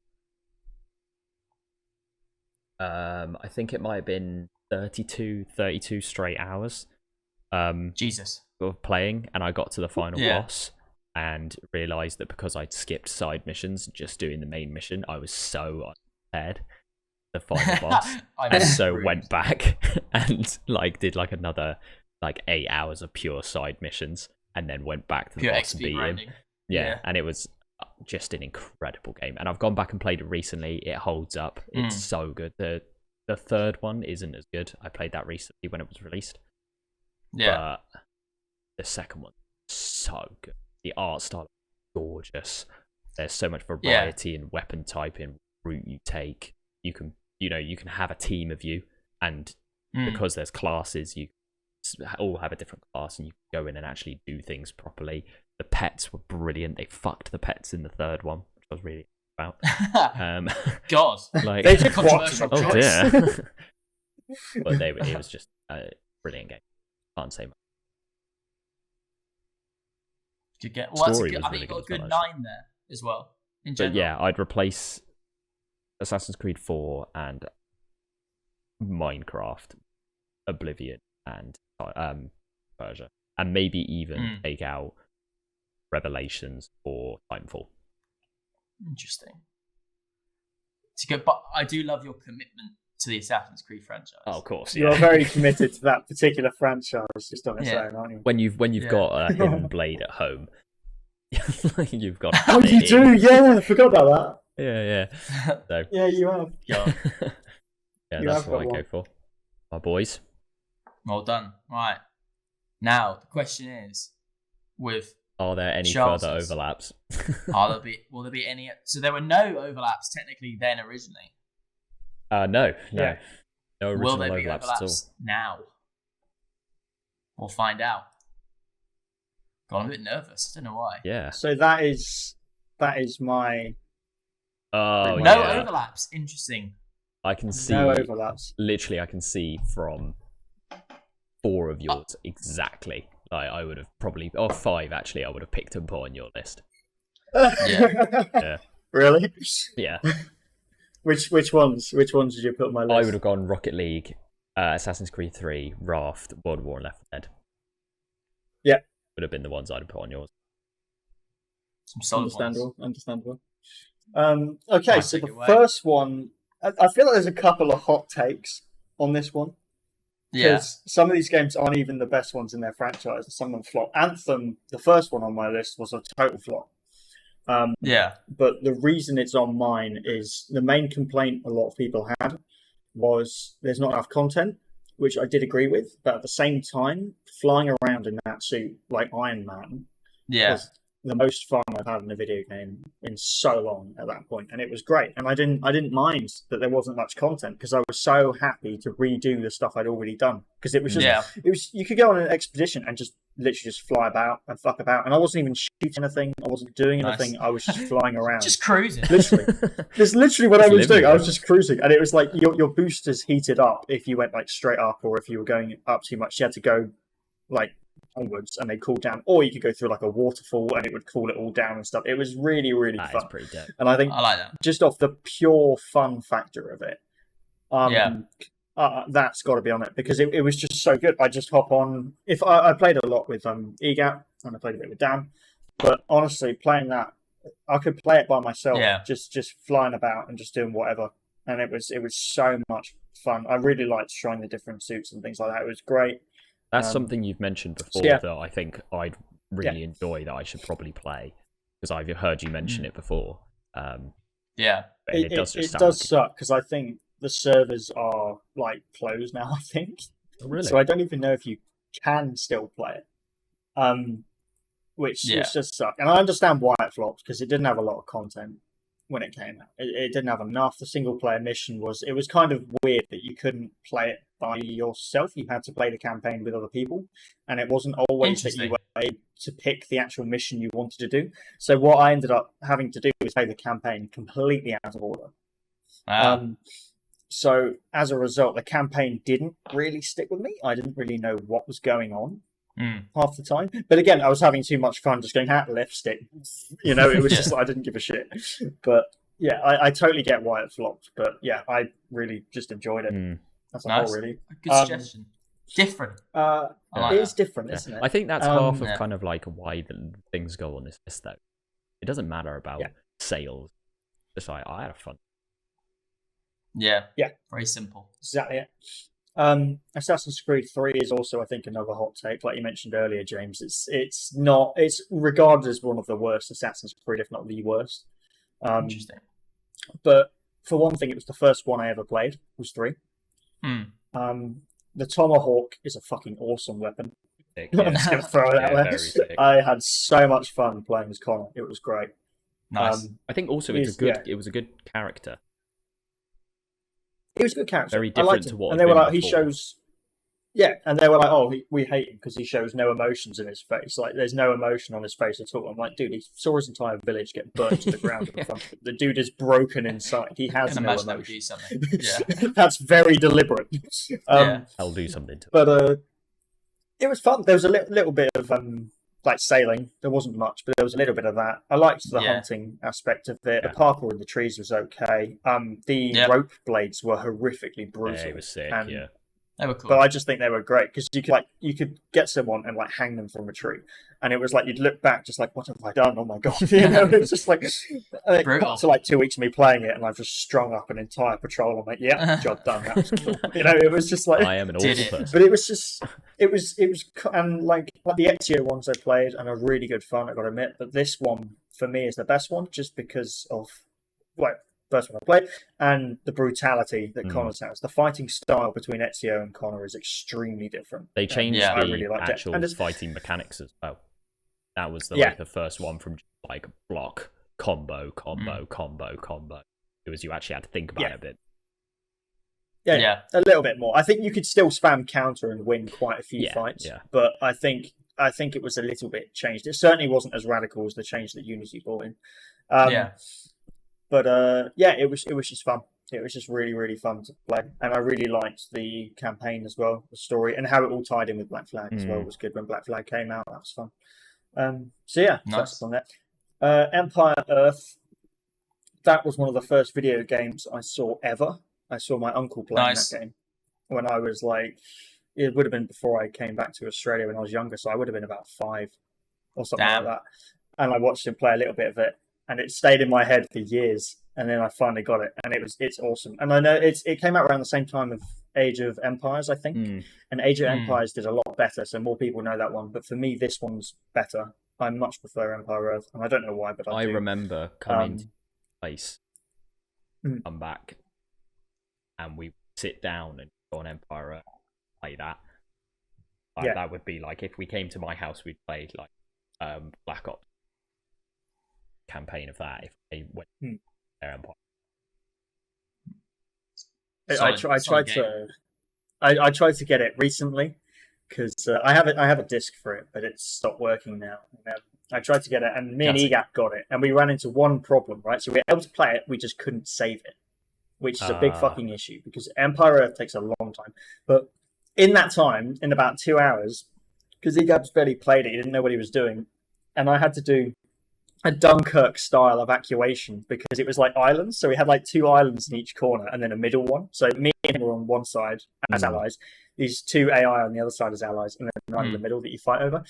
[SPEAKER 1] I think it might have been 32 straight hours.
[SPEAKER 2] Jesus.
[SPEAKER 1] Of playing, and I got to the final boss and realized that because I'd skipped side missions, just doing the main mission, I was so unprepared. The final boss, and so went back and did another 8 hours of pure side missions, and then went back to the
[SPEAKER 2] pure
[SPEAKER 1] boss and
[SPEAKER 2] XP
[SPEAKER 1] beat him.
[SPEAKER 2] grinding.
[SPEAKER 1] Yeah, and it was just an incredible game. And I've gone back and played it recently. It holds up. It's so good. The third one isn't as good. I played that recently when it was released.
[SPEAKER 2] Yeah.
[SPEAKER 1] But the second one, so good. The art style is gorgeous. There's so much variety in weapon typing, route you take. You can have a team of you, and because there's classes, you all have a different class, and you can go in and actually do things properly. The pets were brilliant. They fucked the pets in the third one, which I was really about.
[SPEAKER 2] God,
[SPEAKER 3] they took
[SPEAKER 2] controversial
[SPEAKER 3] what?
[SPEAKER 1] Oh
[SPEAKER 2] choice.
[SPEAKER 1] dear. But it was just a brilliant game. Can't say much.
[SPEAKER 2] Good game. Well,
[SPEAKER 1] Story was
[SPEAKER 2] I think
[SPEAKER 1] really
[SPEAKER 2] you got a
[SPEAKER 1] good as
[SPEAKER 2] good
[SPEAKER 1] well,
[SPEAKER 2] 9 there as well. In
[SPEAKER 1] But
[SPEAKER 2] general.
[SPEAKER 1] yeah, I'd replace Assassin's Creed 4 and Minecraft, Oblivion, and Persia, and maybe even take out Revelations or Timefall.
[SPEAKER 2] Interesting. It's good, but I do love your commitment to the Assassin's Creed franchise.
[SPEAKER 1] Oh, of course,
[SPEAKER 3] You're very committed to that particular franchise, just on its own, aren't you?
[SPEAKER 1] When you've got a hidden blade at home, you've got.
[SPEAKER 3] Oh, you do? Yeah, I forgot about
[SPEAKER 1] that. Yeah. So,
[SPEAKER 3] yeah, you have.
[SPEAKER 2] Yeah.
[SPEAKER 1] Yeah,
[SPEAKER 3] You
[SPEAKER 1] that's
[SPEAKER 3] have
[SPEAKER 1] what I
[SPEAKER 3] got
[SPEAKER 1] go
[SPEAKER 3] one.
[SPEAKER 1] for. My boys.
[SPEAKER 2] Well done. Right. Now the question is, with
[SPEAKER 1] Are there any
[SPEAKER 2] Charles's.
[SPEAKER 1] further overlaps?
[SPEAKER 2] will there be any? So there were no overlaps technically then originally.
[SPEAKER 1] No.
[SPEAKER 3] Yeah.
[SPEAKER 1] No
[SPEAKER 2] Will
[SPEAKER 1] original
[SPEAKER 2] there be
[SPEAKER 1] overlaps at all.
[SPEAKER 2] overlaps now? We'll find out. God, I'm a bit nervous. I don't know why.
[SPEAKER 1] Yeah.
[SPEAKER 3] So that is my
[SPEAKER 1] Oh,
[SPEAKER 2] No
[SPEAKER 1] yeah.
[SPEAKER 2] overlaps. Interesting.
[SPEAKER 1] I can see.
[SPEAKER 3] no overlaps.
[SPEAKER 1] Literally, I can see from 4 of yours exactly. I would have probably, 5 actually. I would have picked and put on your list. Yeah.
[SPEAKER 3] Really?
[SPEAKER 1] Yeah.
[SPEAKER 3] Which ones? Which ones did you put on my list?
[SPEAKER 1] I would have gone Rocket League, Assassin's Creed 3, Raft, World War, and Left 4 Dead.
[SPEAKER 3] Yeah.
[SPEAKER 1] Would have been the ones I'd put on yours.
[SPEAKER 2] Some solid ones.
[SPEAKER 3] Understandable. Okay,
[SPEAKER 2] I'll
[SPEAKER 3] so
[SPEAKER 2] take
[SPEAKER 3] the
[SPEAKER 2] it away.
[SPEAKER 3] first one, I feel like there's a couple of hot takes on this one.
[SPEAKER 2] Yeah.
[SPEAKER 3] Because some of these games aren't even the best ones in their franchise. Some of them flop. Anthem, the first one on my list, was a total flop.
[SPEAKER 2] Yeah.
[SPEAKER 3] But the reason it's on mine is the main complaint a lot of people had was there's not enough content, which I did agree with. But at the same time, flying around in that suit like Iron Man
[SPEAKER 2] Yeah.
[SPEAKER 3] was the most fun I've had in a video game in so long at that point, and it was great. And I didn't mind that there wasn't much content because I was so happy to redo the stuff I'd already done because it was just you could go on an expedition and just literally just fly about and fuck about, and I wasn't even shooting anything, I wasn't doing anything, I was just flying around,
[SPEAKER 2] Just cruising.
[SPEAKER 3] literally. That's literally what I was doing. I was just cruising, and it was like your boosters heated up if you went like straight up, or if you were going up too much, you had to go like onwards and they cooled down, or you could go through like a waterfall and it would cool it all down and stuff. It was really, really
[SPEAKER 1] That
[SPEAKER 3] fun.
[SPEAKER 1] is pretty dope.
[SPEAKER 3] And I think
[SPEAKER 2] I like that.
[SPEAKER 3] just off the pure fun factor of it, that's got to be on it because it was just so good. I just hop on. If I played a lot with EGAP and I played a bit with Dan, but honestly, playing that, I could play it by myself, just flying about and just doing whatever, and it was so much fun. I really liked trying the different suits and things like that. It was great.
[SPEAKER 1] That's something you've mentioned before that I think I'd really enjoy, that I should probably play, because I've heard you mention it before.
[SPEAKER 3] It
[SPEAKER 1] does just
[SPEAKER 3] does suck because I think the servers are like closed now, I think.
[SPEAKER 1] Oh, really?
[SPEAKER 3] So I don't even know if you can still play it. Which just suck. And I understand why it flopped because it didn't have a lot of content. when it came out. It didn't have enough. The single player mission was kind of weird that you couldn't play it by yourself. You had to play the campaign with other people, and it wasn't always that you were able to pick the actual mission you wanted to do. So what I ended up having to do was play the campaign completely out of order. So as a result, the campaign didn't really stick with me. I didn't really know what was going on half the time. But again, I was having too much fun just going, left stick. You know, it was just I didn't give a shit. But yeah, I totally get why it flopped. But yeah, I really just enjoyed it. That's a whole really.
[SPEAKER 2] Good suggestion. Different.
[SPEAKER 3] It is different, isn't it?
[SPEAKER 1] I think that's half of kind of like why the things go on this list, though. It doesn't matter about sales. It's like, I had fun.
[SPEAKER 2] Yeah. Very simple.
[SPEAKER 3] Exactly it. Assassin's Creed 3 is also, I think, another hot take. Like you mentioned earlier, James, it's regarded as one of the worst Assassin's Creed, if not the worst.
[SPEAKER 2] Interesting.
[SPEAKER 3] But for one thing, it was the first one I ever played. Was 3. The Tomahawk is a fucking awesome weapon.
[SPEAKER 1] Sick,
[SPEAKER 3] I'm just gonna throw it out there. I had so much fun playing as Connor. It was great.
[SPEAKER 2] Nice.
[SPEAKER 1] I think also it was a good character.
[SPEAKER 3] He was a good character.
[SPEAKER 1] Very different to what.
[SPEAKER 3] And they were like, he shows. Yeah, and they were like, "Oh, we hate him because he shows no emotions in his face. Like, there's no emotion on his face at all." I'm like, dude, he saw his entire village get burnt to the ground in front of him. The dude is broken inside. He has no emotion. That would do something. Yeah. That's very deliberate.
[SPEAKER 1] I'll do something to it.
[SPEAKER 3] But it was fun. There was a little bit of like sailing. There wasn't much, but there was a little bit of that. I liked the hunting aspect of it. The parkour in the trees was okay. The rope blades were horrifically brutal.
[SPEAKER 1] Yeah, it was sick.
[SPEAKER 2] They were cool.
[SPEAKER 3] But I just think they were great because you could get someone and like hang them from a tree, and it was like you'd look back just like, what have I done? Oh my god! You know, it was just like brutal. So like 2 weeks of me playing it, and I've just strung up an entire patrol. I'm like, job done. That was cool. You know, it was just like
[SPEAKER 1] I am an awful person.
[SPEAKER 3] But it was just it was and like the Ezio ones I played and are really good fun. I got to admit, but this one for me is the best one just because of first one I played, and the brutality that Connor's has. The fighting style between Ezio and Connor is extremely different.
[SPEAKER 1] They changed the really actual fighting mechanics as well. That was the first one from like block, combo. It was you actually had to think about it a bit.
[SPEAKER 3] Yeah, a little bit more. I think you could still spam counter and win quite a few fights, but I think it was a little bit changed. It certainly wasn't as radical as the change that Unity brought in. But it was just fun. It was just really, really fun to play. And I really liked the campaign as well, the story, and how it all tied in with Black Flag as well. It was good when Black Flag came out. That was fun. That's on that. Empire Earth, that was one of the first video games I saw ever. I saw my uncle playing that game when I was like, it would have been before I came back to Australia when I was younger, so I would have been about 5 or something like that. And I watched him play a little bit of it. And it stayed in my head for years, and then I finally got it, and it's awesome. And I know it came out around the same time of Age of Empires, I think, and Age of Empires did a lot better, so more people know that one. But for me, this one's better. I much prefer Empire Earth, and I don't know why, but I do.
[SPEAKER 1] remember coming to place, come back, and we sit down and go on Empire Earth, play that. That would be like if we came to my house, we'd play like Black Ops. Campaign of that if they went their Empire.
[SPEAKER 3] I tried to get it recently because I have a disc for it, but it's stopped working now. I tried to get it, and me and EGAP got it, and we ran into one problem, right? So we were able to play it, we just couldn't save it, which is a big fucking issue because Empire Earth takes a long time. But in that time, in about 2 hours, because EGAP's barely played it, he didn't know what he was doing, and I had to do a Dunkirk style evacuation because it was like islands. So we had like 2 islands in each corner and then a middle one. So me and him were on one side as allies, these 2 AI on the other side as allies, and then one in the middle that you fight over.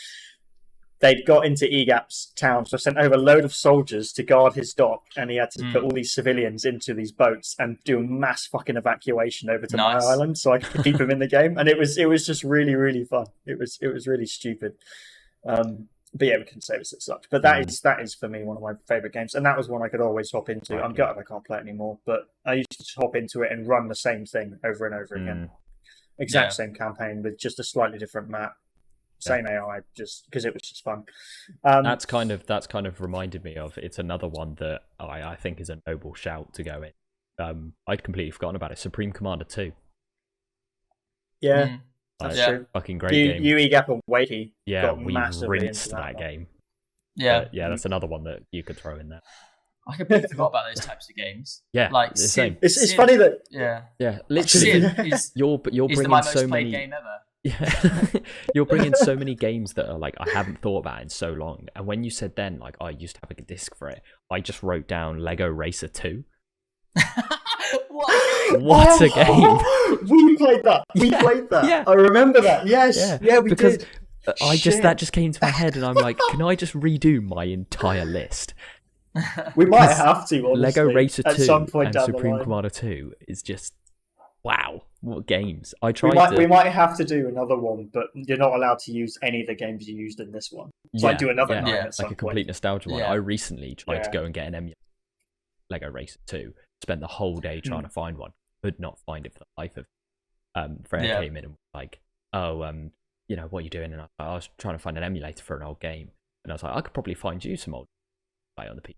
[SPEAKER 3] They'd got into EGAP's town, so I sent over a load of soldiers to guard his dock, and he had to put all these civilians into these boats and do a mass fucking evacuation over to my island so I could keep him in the game. And it was just really, really fun. It was really stupid. But yeah, we couldn't say it as such. But that is for me one of my favourite games, and that was one I could always hop into. I'm gutted I can't play it anymore, but I used to just hop into it and run the same thing over and over again. Exact same campaign with just a slightly different map. same AI, just because it was just fun.
[SPEAKER 1] That's kind of reminded me of. It's another one that I think is a noble shout to go in. I'd completely forgotten about it. Supreme Commander 2.
[SPEAKER 3] Yeah, that's true.
[SPEAKER 1] Fucking great game.
[SPEAKER 3] UE Gap and Weighty.
[SPEAKER 1] Yeah, we rinsed that game.
[SPEAKER 2] Yeah,
[SPEAKER 1] but yeah, that's another one that you could throw in there.
[SPEAKER 2] I completely forgot about those types of games.
[SPEAKER 1] Yeah,
[SPEAKER 2] like
[SPEAKER 1] the same.
[SPEAKER 3] It's funny that
[SPEAKER 1] literally,
[SPEAKER 2] you're
[SPEAKER 1] bringing
[SPEAKER 2] my most
[SPEAKER 1] so
[SPEAKER 2] played
[SPEAKER 1] many
[SPEAKER 2] game ever.
[SPEAKER 1] Yeah, you're bringing so many games that are like I haven't thought about in so long. And when you said then, like, I used to have a disc for it, I just wrote down Lego Racer 2. What a game!
[SPEAKER 3] We played that. Yeah. I remember that. Yes. Yeah, we did.
[SPEAKER 1] That just came to my head, and I'm like, can I just redo my entire list?
[SPEAKER 3] We might have to. Honestly,
[SPEAKER 1] Lego Racer 2
[SPEAKER 3] at some point
[SPEAKER 1] and
[SPEAKER 3] down
[SPEAKER 1] Supreme
[SPEAKER 3] the line.
[SPEAKER 1] Commander 2 is just wow. What games?
[SPEAKER 3] We might have to do another one, but you're not allowed to use any of the games you used in this one. So I do another night at some
[SPEAKER 1] like a complete
[SPEAKER 3] point.
[SPEAKER 1] nostalgia one.
[SPEAKER 2] Yeah.
[SPEAKER 1] I recently tried to go and get an emulator Lego Racer 2. Spent the whole day trying to find one. Could not find it for the life of me. Freya came in and was like, you know, what are you doing? And I was trying to find an emulator for an old game. And I was like, I could probably find you some old play on the PC.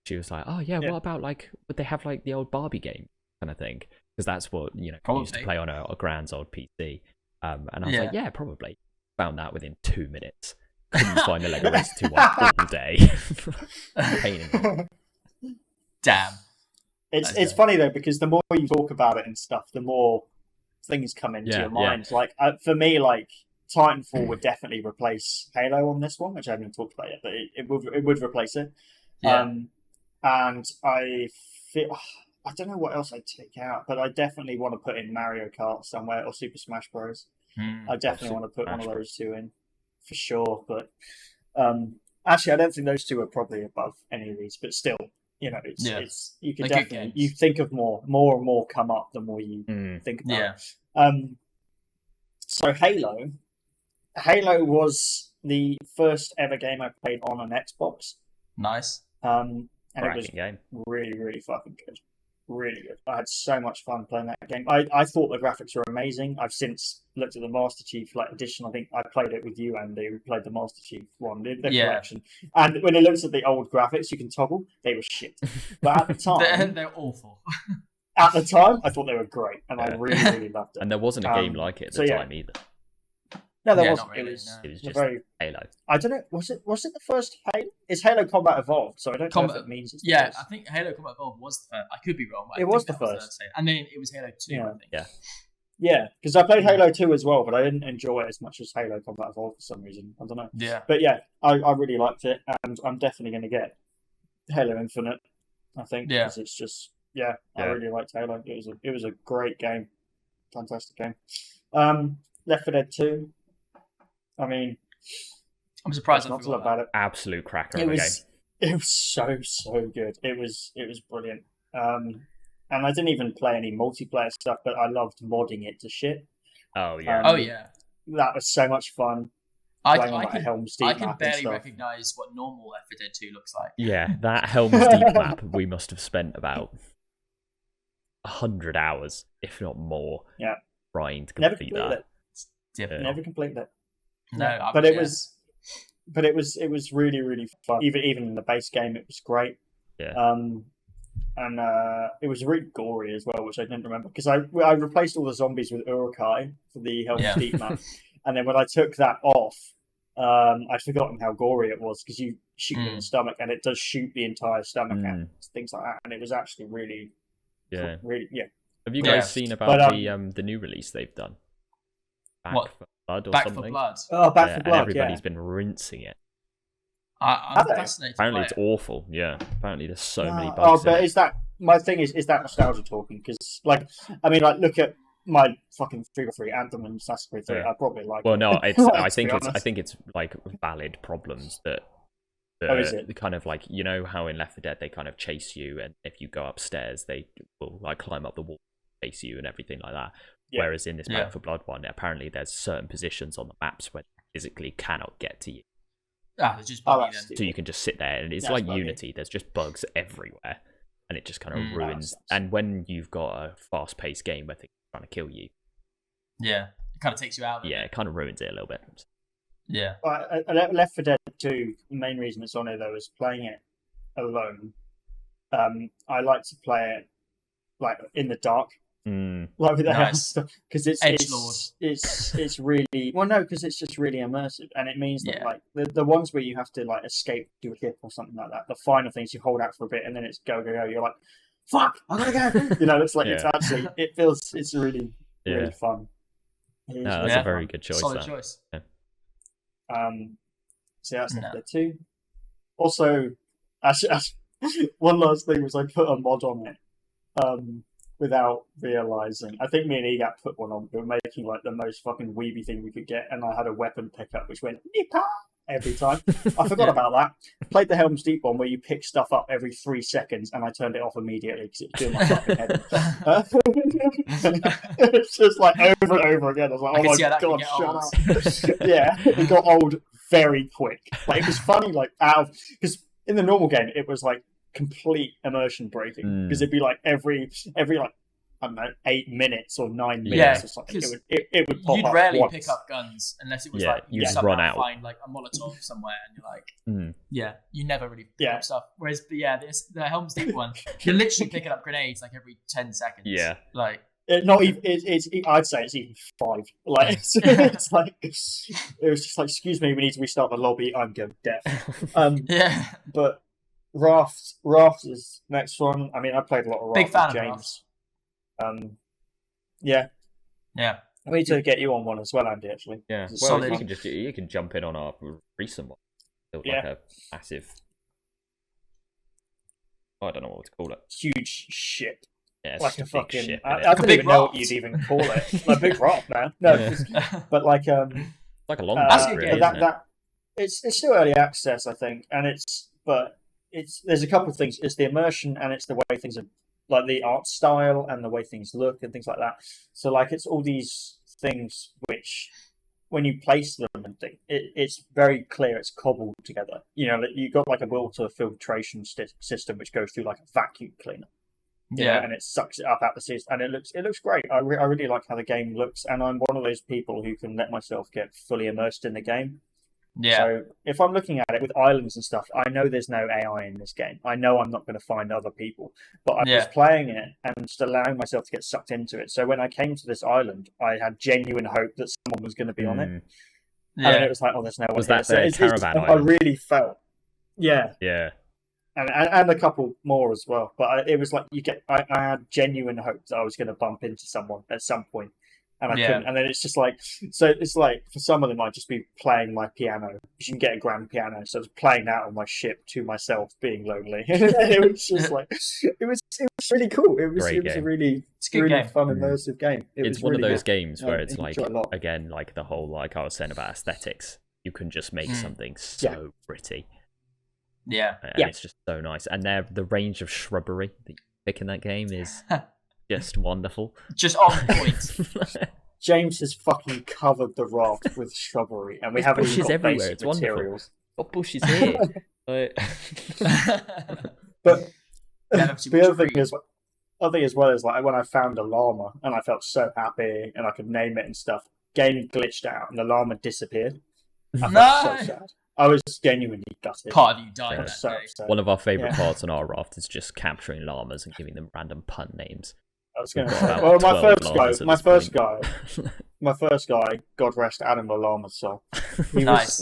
[SPEAKER 1] She was like, oh yeah, what about like, would they have like the old Barbie game kind of thing? Because that's what, you know, I used to play on a Grand's old PC. And I was like, yeah, probably. Found that within 2 minutes. Couldn't find the Lego Racer 2 one all day. Pain in the
[SPEAKER 2] Damn.
[SPEAKER 3] It's funny though, because the more you talk about it and stuff, the more things come into your mind. Like for me, like Titanfall would definitely replace Halo on this one, which I haven't even talked about yet, but it would replace it.
[SPEAKER 2] Yeah.
[SPEAKER 3] And I feel, I don't know what else I'd take out, but I definitely want to put in Mario Kart somewhere or Super Smash Bros. I definitely want to put one of those two in for sure. But actually, I don't think those two are probably above any of these, but still. You know, it's you can definitely you think of more and more come up the more you think about it. So Halo was the first ever game I played on an Xbox.
[SPEAKER 2] Nice.
[SPEAKER 3] And it was
[SPEAKER 1] game.
[SPEAKER 3] really, really fucking good. Really good. I had so much fun playing that game. I thought the graphics were amazing. I've since looked at the Master Chief edition. I think I played it with you, Andy. We played the Master Chief one, the collection. And when it looks at the old graphics, you can toggle. They were shit. But at the time,
[SPEAKER 2] they're awful.
[SPEAKER 3] At the time, I thought they were great, and I really, really loved it.
[SPEAKER 1] And there wasn't a game like it at the time either.
[SPEAKER 3] No, there wasn't.
[SPEAKER 2] Really,
[SPEAKER 1] it was just
[SPEAKER 3] very
[SPEAKER 1] Halo.
[SPEAKER 3] I don't know. Was it the first Halo? It's Halo Combat Evolved, so I don't know if it means it's the first.
[SPEAKER 2] I think Halo Combat Evolved was the first. I could be wrong. But
[SPEAKER 3] it was the first.
[SPEAKER 2] And then it was Halo 2, I think.
[SPEAKER 3] Yeah, because I played Halo 2 as well, but I didn't enjoy it as much as Halo Combat Evolved for some reason. I don't know.
[SPEAKER 2] Yeah.
[SPEAKER 3] But yeah, I really liked it, and I'm definitely going to get Halo Infinite, I think.
[SPEAKER 2] Yeah.
[SPEAKER 3] Because it's just, I really liked Halo. It was a great game. Fantastic game. Left 4 Dead 2. I mean,
[SPEAKER 2] I'm surprised
[SPEAKER 3] not to love about it.
[SPEAKER 1] Absolute cracker of a game.
[SPEAKER 3] It was so good. It was brilliant. And I didn't even play any multiplayer stuff, but I loved modding it to shit.
[SPEAKER 1] Oh yeah.
[SPEAKER 3] That was so much fun.
[SPEAKER 2] I can barely recognise what normal Left 4 Dead 2 looks like.
[SPEAKER 1] Yeah, that Helm's Deep map, we must have spent about 100 hours, if not more, trying to complete that.
[SPEAKER 3] Never completed it.
[SPEAKER 2] No,
[SPEAKER 3] but it was really, really fun. Even in the base game, it was great.
[SPEAKER 1] Yeah.
[SPEAKER 3] And it was really gory as well, which I didn't remember because I replaced all the zombies with Urukai for the Helm's Deep map, and then when I took that off, I'd forgotten how gory it was because you shoot in the stomach and it does shoot the entire stomach and things like that, and it was actually really.
[SPEAKER 1] Have you guys seen about the new release they've done?
[SPEAKER 2] What?
[SPEAKER 1] For Blood or
[SPEAKER 2] Back
[SPEAKER 1] something?
[SPEAKER 2] for Blood.
[SPEAKER 3] Oh, Back for Blood.
[SPEAKER 1] Everybody's been rinsing it.
[SPEAKER 2] I'm fascinated.
[SPEAKER 1] Apparently, it's awful. Yeah. Apparently, there's so many bugs.
[SPEAKER 3] Oh, but is that my thing? Is that nostalgia talking? Because, look at my fucking 3 Anthem and Assassin's Creed 3. I probably like.
[SPEAKER 1] Well, no, I think it's like valid problems that.
[SPEAKER 3] Is it?
[SPEAKER 1] The kind of like, you know how in Left 4 Dead they kind of chase you, and if you go upstairs they will like climb up the wall, chase you and everything like that. Whereas in this Back for Blood one, apparently there's certain positions on the maps where you physically cannot get to you.
[SPEAKER 2] There's just buggy then.
[SPEAKER 1] So you can just sit there, and it's like Unity. There's just bugs everywhere, and it just kind of ruins. And when you've got a fast-paced game where things are trying to kill you,
[SPEAKER 2] it kind of takes you out of it.
[SPEAKER 1] Yeah, it kind of ruins it a little bit.
[SPEAKER 2] Yeah.
[SPEAKER 3] Left 4 Dead 2, the main reason it's on here, though, is playing it alone. I like to play it like in the dark. Like with the house stuff, because it's really because it's just really immersive, and it means that like the ones where you have to like escape to a ship or something like that, the final things you hold out for a bit and then it's go, you're like, fuck, I gotta go. It's like it's actually it's really fun.
[SPEAKER 1] That's a very good choice.
[SPEAKER 2] Solid choice.
[SPEAKER 1] Yeah.
[SPEAKER 3] So that's Left 4 Dead 2. Also, actually, one last thing was I put a mod on it. Without realizing, I think me and Egat put one on. We were making like the most fucking weeby thing we could get, and I had a weapon pickup which went nippa every time. I forgot about that. Played the Helm's Deep one where you pick stuff up every 3 seconds, and I turned it off immediately because it was doing my fucking head. It's just like over and over again. I was like, oh my god, shut up. Yeah, it got old very quick. Like it was funny, like because in the normal game it was like complete immersion breaking, because it'd be like every like I don't know 8 minutes or 9 minutes or something. It would pop
[SPEAKER 2] you'd
[SPEAKER 3] up
[SPEAKER 2] rarely
[SPEAKER 3] once.
[SPEAKER 2] pick up guns unless it was like
[SPEAKER 1] you'd
[SPEAKER 2] somehow
[SPEAKER 1] run out,
[SPEAKER 2] find like a Molotov somewhere and you're like you never really pick up stuff. Whereas the Helm's Deep one, you're literally picking up grenades like every 10 seconds. Like
[SPEAKER 3] not even I'd say it's even 5. Like it's like it was just like, excuse me, we need to restart the lobby, I'm going deaf. But Raft is next one. I mean, I played a lot of Raft.
[SPEAKER 2] Big fan
[SPEAKER 3] with James.
[SPEAKER 2] of Raft.
[SPEAKER 3] Yeah. I need to get you on one as well, Andy. Actually,
[SPEAKER 1] yeah. Well, you can jump in on our recent one. It was like a massive. I don't know what to call it.
[SPEAKER 3] Huge ship.
[SPEAKER 1] Yeah,
[SPEAKER 3] like a fucking.
[SPEAKER 1] Ship,
[SPEAKER 3] I don't even know what you'd even call it. Like a big raft, man. No, but like
[SPEAKER 1] like a long boat, really.
[SPEAKER 3] It's still early access, I think, and there's a couple of things. It's the immersion and it's the way things are, like the art style and the way things look and things like that. So like it's all these things which, when you place them and things, it's very clear it's cobbled together. You've got like a water filtration system which goes through like a vacuum cleaner. And it sucks it up out the system, and it looks great. I really like how the game looks, and I'm one of those people who can let myself get fully immersed in the game. So if I'm looking at it with islands and stuff, I know there's no AI in this game. I know I'm not going to find other people, but I was playing it and just allowing myself to get sucked into it. So when I came to this island, I had genuine hope that someone was going to be on it. And then it was like, oh, there's no one.
[SPEAKER 1] Was that
[SPEAKER 3] the
[SPEAKER 1] caravan island?
[SPEAKER 3] I really felt,
[SPEAKER 1] yeah.
[SPEAKER 3] And a couple more as well. But it was like I had genuine hope that I was going to bump into someone at some point. And I couldn't. And then it's just like, so it's like, for some of them, I'd just be playing my piano. You can get a grand piano. So I was playing that on my ship to myself, being lonely. It was just like, it was really cool. It was a really fun, immersive game.
[SPEAKER 1] It's one of those games where it's like, again, like the whole, like I was saying about aesthetics, you can just make something so pretty. And it's just so nice. And the range of shrubbery that you pick in that game is just wonderful.
[SPEAKER 2] Just on point.
[SPEAKER 3] James has fucking covered the raft with shrubbery, and we haven't even got everywhere. It's materials.
[SPEAKER 1] Got bushes here.
[SPEAKER 3] But the other thing as well is like when I found a llama and I felt so happy and I could name it and stuff. Game glitched out and the llama disappeared. I felt so sad. I was genuinely gutted.
[SPEAKER 2] Part of you died that day.
[SPEAKER 1] One of our favourite parts on our raft is just capturing llamas and giving them random pun names.
[SPEAKER 3] I was going to say, well, my first guy, God rest Adam the llama, so he was,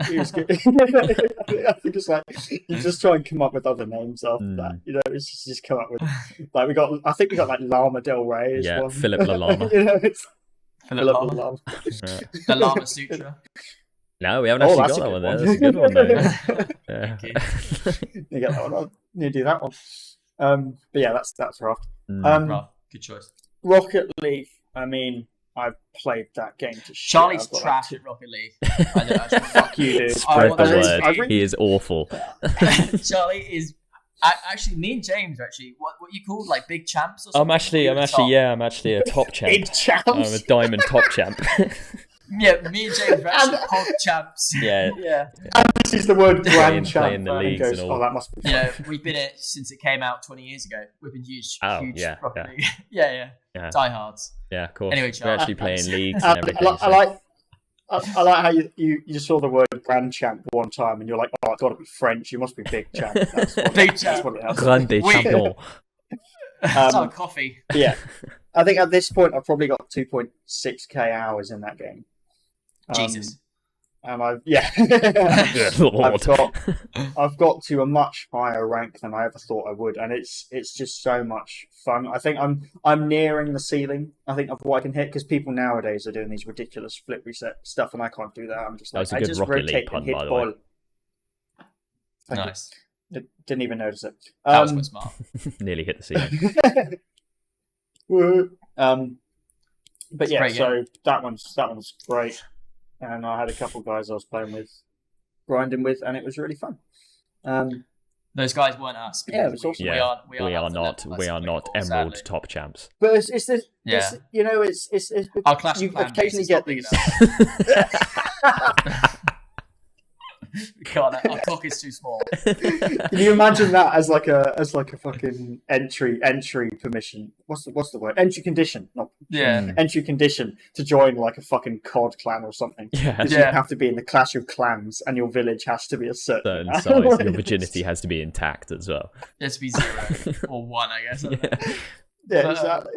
[SPEAKER 3] he was good. I think it's like you just try and come up with other names after that. It's just come up with like I think we got like Llama Del Rey.
[SPEAKER 1] Yeah, Philip the Llama.
[SPEAKER 2] Philip the Llama. The Llama Sutra.
[SPEAKER 1] No, we haven't actually got that one there. That's a good one, though.
[SPEAKER 3] You get that one on. You do that one. But yeah, that's rough.
[SPEAKER 2] Good choice.
[SPEAKER 3] Rocket League. I mean, I've played that game to shit.
[SPEAKER 2] Charlie's trash at Rocket League.
[SPEAKER 3] Fuck you, dude.
[SPEAKER 1] Spread the word. He is awful.
[SPEAKER 2] Charlie is. Actually, me and James are actually what you call like big champs or something.
[SPEAKER 1] I'm actually a top champ.
[SPEAKER 3] Big champs.
[SPEAKER 1] I'm a diamond top champ.
[SPEAKER 2] Yeah, me and James were actually pod champs.
[SPEAKER 1] Yeah.
[SPEAKER 2] Yeah.
[SPEAKER 3] And this is the word grand champ.
[SPEAKER 1] Playing the leagues
[SPEAKER 3] goes,
[SPEAKER 1] and all.
[SPEAKER 3] oh, that must be fun.
[SPEAKER 2] You know, we've been it since it came out 20 years ago. We've been huge
[SPEAKER 1] yeah,
[SPEAKER 2] proper league. Yeah. Diehards.
[SPEAKER 1] Yeah, of course.
[SPEAKER 2] Anyway,
[SPEAKER 1] we're
[SPEAKER 2] Charles.
[SPEAKER 1] actually playing leagues and everything.
[SPEAKER 3] I like how you saw the word grand champ one time and you're like, oh, it's got to be French. You must be big champ. That's what,
[SPEAKER 2] Big
[SPEAKER 3] that's
[SPEAKER 2] champ.
[SPEAKER 3] what it has.
[SPEAKER 1] Grande champion.
[SPEAKER 2] It's like coffee.
[SPEAKER 3] Yeah. I think at this point I've probably got 2.6k hours in that game.
[SPEAKER 2] Jesus.
[SPEAKER 3] And I've
[SPEAKER 1] Good Lord.
[SPEAKER 3] I've got to a much higher rank than I ever thought I would, and it's just so much fun. I think I'm nearing the ceiling. I think of what I can hit, because people nowadays are doing these ridiculous flip reset stuff, and I can't do that. I'm just like,
[SPEAKER 1] That was a good Rocket League pun, by the way.
[SPEAKER 2] Nice.
[SPEAKER 3] Didn't even notice it.
[SPEAKER 2] That was quite smart.
[SPEAKER 1] Nearly hit the ceiling.
[SPEAKER 3] But yeah, so that one's great. And I had a couple of guys I was grinding with, and it was really fun.
[SPEAKER 2] Those guys weren't us.
[SPEAKER 3] Yeah, it was awesome.
[SPEAKER 1] Yeah,
[SPEAKER 2] we are not
[SPEAKER 1] Emerald
[SPEAKER 2] sadly.
[SPEAKER 1] top champs.
[SPEAKER 3] But it's this,
[SPEAKER 2] Yeah.
[SPEAKER 3] it's
[SPEAKER 2] Our Clash
[SPEAKER 3] you
[SPEAKER 2] of Clans
[SPEAKER 3] occasionally
[SPEAKER 2] is
[SPEAKER 3] get
[SPEAKER 2] not big
[SPEAKER 3] these.
[SPEAKER 2] We can't. Our cock is too small.
[SPEAKER 3] Can you imagine that as like a fucking entry permission? What's the word? Entry condition, not entry condition to join like a fucking COD clan or something.
[SPEAKER 1] Yeah.
[SPEAKER 3] Because you have to be in the Clash of Clans, and your village has to be a certain
[SPEAKER 1] size. Your virginity has to be intact as well.
[SPEAKER 2] It has to be 0 or 1, I guess.
[SPEAKER 3] Yeah, exactly.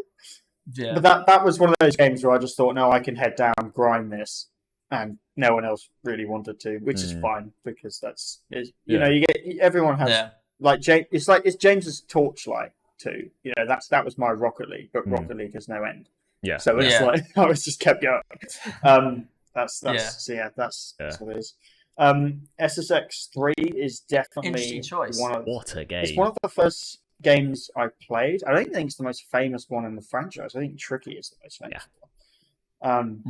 [SPEAKER 2] Yeah.
[SPEAKER 3] But that was one of those games where I just thought, no, I can head down, grind this, and no one else really wanted to, which is fine, because that's you know, everyone has like James. It's James's Torchlight too. You know, that was my Rocket League, but Rocket League has no end.
[SPEAKER 1] Yeah.
[SPEAKER 3] So it's like I was just kept going. That's what it is. SSX 3 is definitely
[SPEAKER 2] interesting choice.
[SPEAKER 1] What a game!
[SPEAKER 3] It's one of the first games I played. I don't think it's the most famous one in the franchise. I think Tricky is the most famous one.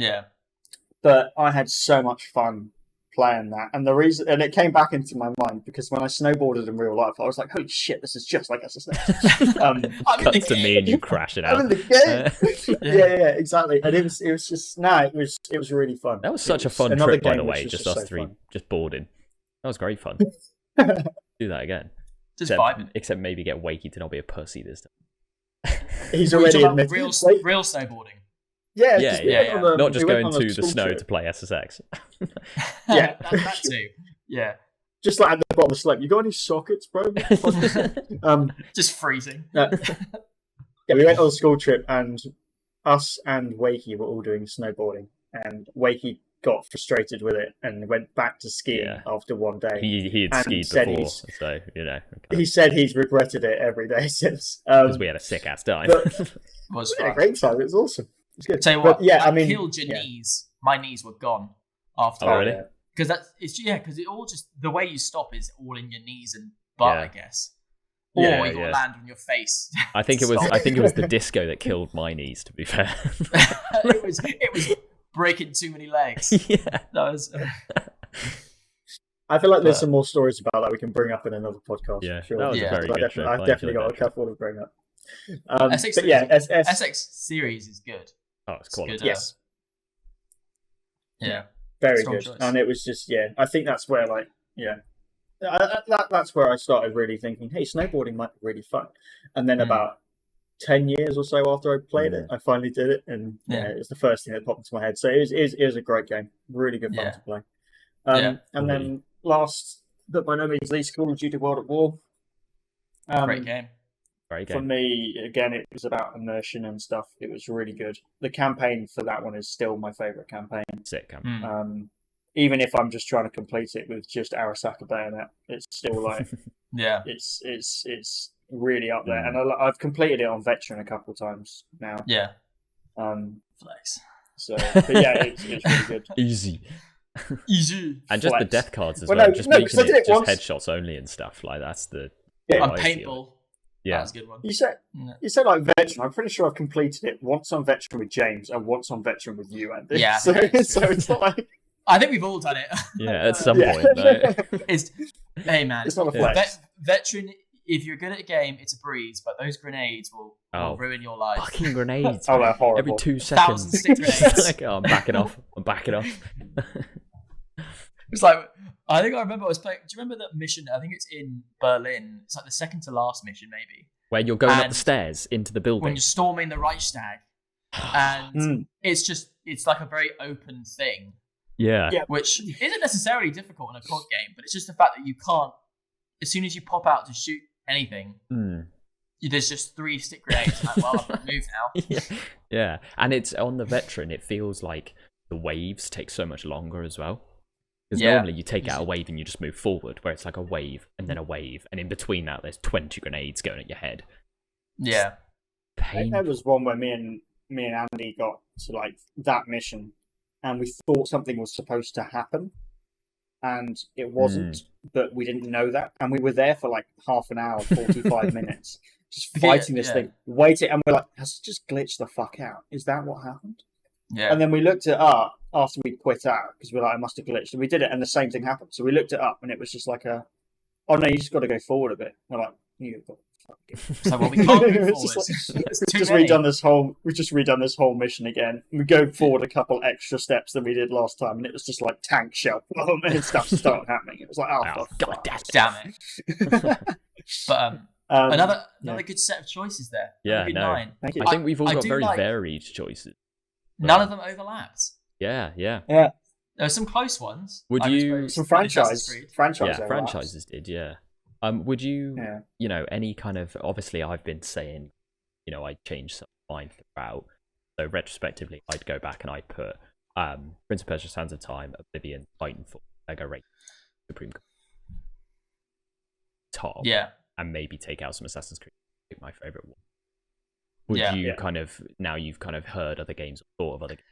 [SPEAKER 3] But I had so much fun playing that, and the reason, and it came back into my mind because when I snowboarded in real life, I was like, "Holy shit, this is just like SSX."
[SPEAKER 1] Cuts to me and you crashing out.
[SPEAKER 3] I'm in the game. yeah, exactly. And it was just it was really fun.
[SPEAKER 1] That was such a fun trip, by the way. Just us three, just boarding. That was great fun. Do that again.
[SPEAKER 2] Just vibing.
[SPEAKER 1] Except maybe get Wakey to not be a pussy this time.
[SPEAKER 3] He's already admitted
[SPEAKER 2] real snowboarding.
[SPEAKER 3] Yeah.
[SPEAKER 1] Not just going to the snow to play SSX.
[SPEAKER 2] that too. Yeah.
[SPEAKER 3] Just like at the bottom of the slope. You got any sockets, bro?
[SPEAKER 2] Just freezing.
[SPEAKER 3] Yeah, we went on a school trip, and us and Wakey were all doing snowboarding, and Wakey got frustrated with it and went back to skiing after one day.
[SPEAKER 1] He had skied before, so you know.
[SPEAKER 3] He said he's regretted it every day since.
[SPEAKER 1] Because we had a sick ass time.
[SPEAKER 3] We had a great time. It was awesome. It's good.
[SPEAKER 2] Tell you what, I mean, killed your knees. My knees were gone after.
[SPEAKER 1] Oh, really?
[SPEAKER 2] Because because it all just the way you stop is all in your knees and butt, I guess. Or you got to land on your face.
[SPEAKER 1] I think it was the disco that killed my knees. To be fair,
[SPEAKER 2] it was breaking too many legs.
[SPEAKER 1] Yeah,
[SPEAKER 2] that was.
[SPEAKER 3] I feel like there's some more stories about that we can bring up in another podcast.
[SPEAKER 1] Yeah,
[SPEAKER 3] sure.
[SPEAKER 1] That was a very good trip.
[SPEAKER 3] I've definitely got a couple to bring up.
[SPEAKER 2] SX series is good.
[SPEAKER 1] Oh, it's quality.
[SPEAKER 2] Good,
[SPEAKER 3] yes.
[SPEAKER 2] Yeah.
[SPEAKER 3] Very good. Choice. And it was just, I think that's where, that's where I started really thinking, hey, snowboarding might be really fun. And then about 10 years or so after I played it, I finally did it. And it was the first thing that popped into my head. So it was a great game. Really good fun to play. And then last, but by no means least, Call of Duty World at War.
[SPEAKER 2] Great game.
[SPEAKER 3] For me, again, it was about immersion and stuff. It was really good. The campaign for that one is still my favourite campaign.
[SPEAKER 1] Sick campaign.
[SPEAKER 3] Even if I'm just trying to complete it with just Arasaka Bayonet, it's still like it's really up there. And I've completed it on Veteran a couple of times now.
[SPEAKER 2] Yeah.
[SPEAKER 3] Flex. So, but yeah, it's really good.
[SPEAKER 1] Easy. And just
[SPEAKER 3] Flex.
[SPEAKER 1] the death cards as well. Just making it just headshots only and stuff. Like that's the
[SPEAKER 2] paintball.
[SPEAKER 1] Yeah,
[SPEAKER 2] that's a good one.
[SPEAKER 3] You said like Veteran. I'm pretty sure I've completed it once on Veteran with James and once on Veteran with you, Andy.
[SPEAKER 2] Yeah.
[SPEAKER 3] So it's not like.
[SPEAKER 2] I think we've all done it.
[SPEAKER 1] Yeah, at some point.
[SPEAKER 2] Hey man,
[SPEAKER 3] it's not a flex.
[SPEAKER 2] Veteran. If you're good at a game, it's a breeze. But those grenades will will ruin your life.
[SPEAKER 1] Fucking grenades.
[SPEAKER 3] Oh, they're horrible.
[SPEAKER 1] Every 2 seconds.
[SPEAKER 2] 1,000 stick grenades.
[SPEAKER 1] Like, I'm backing off.
[SPEAKER 2] It's like, I think I remember I was playing. Do you remember that mission? I think it's in Berlin. It's like the second to last mission, maybe.
[SPEAKER 1] Where you're going up the stairs into the building.
[SPEAKER 2] When you're storming the Reichstag. And it's like a very open thing.
[SPEAKER 1] Yeah.
[SPEAKER 2] Which isn't necessarily difficult in a COD game, but it's just the fact that you can't, as soon as you pop out to shoot anything, there's just 3 stick grenades. Like, well, I've got to move now.
[SPEAKER 1] Yeah. And it's on the veteran, it feels like the waves take so much longer as well. Because normally you take out a wave and you just move forward, where it's like a wave and then a wave, and in between that there's 20 grenades going at your head.
[SPEAKER 2] Yeah.
[SPEAKER 3] I think there was one where me and Andy got to like that mission, and we thought something was supposed to happen, and it wasn't, but we didn't know that, and we were there for like half an hour, 45 minutes, just fighting this thing, waiting, and we're like, has it just glitched the fuck out? Is that what happened?
[SPEAKER 2] Yeah.
[SPEAKER 3] And then we looked it up after we quit out, because we're like, I must have glitched, and we did it, and the same thing happened. So we looked it up, and it was just like oh no, you just got to go forward a bit. And we're like, you got.
[SPEAKER 2] So we can't move forward.
[SPEAKER 3] We've just redone this whole mission again. We go forward a couple extra steps than we did last time, and it was just like tank shell and stuff started happening. It was like,
[SPEAKER 2] god damn it! But another good set of choices there.
[SPEAKER 1] Yeah,
[SPEAKER 2] no.
[SPEAKER 3] Thank you.
[SPEAKER 1] I think we've all got very varied choices.
[SPEAKER 2] None of them overlapped.
[SPEAKER 1] Yeah.
[SPEAKER 2] There were some close ones.
[SPEAKER 1] Would you
[SPEAKER 3] some franchises
[SPEAKER 1] did, yeah. Would you, any kind of, obviously I've been saying, I changed some of mine throughout. So retrospectively, I'd go back and I'd put Prince of Persia: Sands of Time, Oblivion, Titanfall, Lego Racing, Supreme top.
[SPEAKER 2] Yeah.
[SPEAKER 1] And maybe take out some Assassin's Creed, pick my favourite one. Would you kind of, now you've kind of heard other games or thought of other games,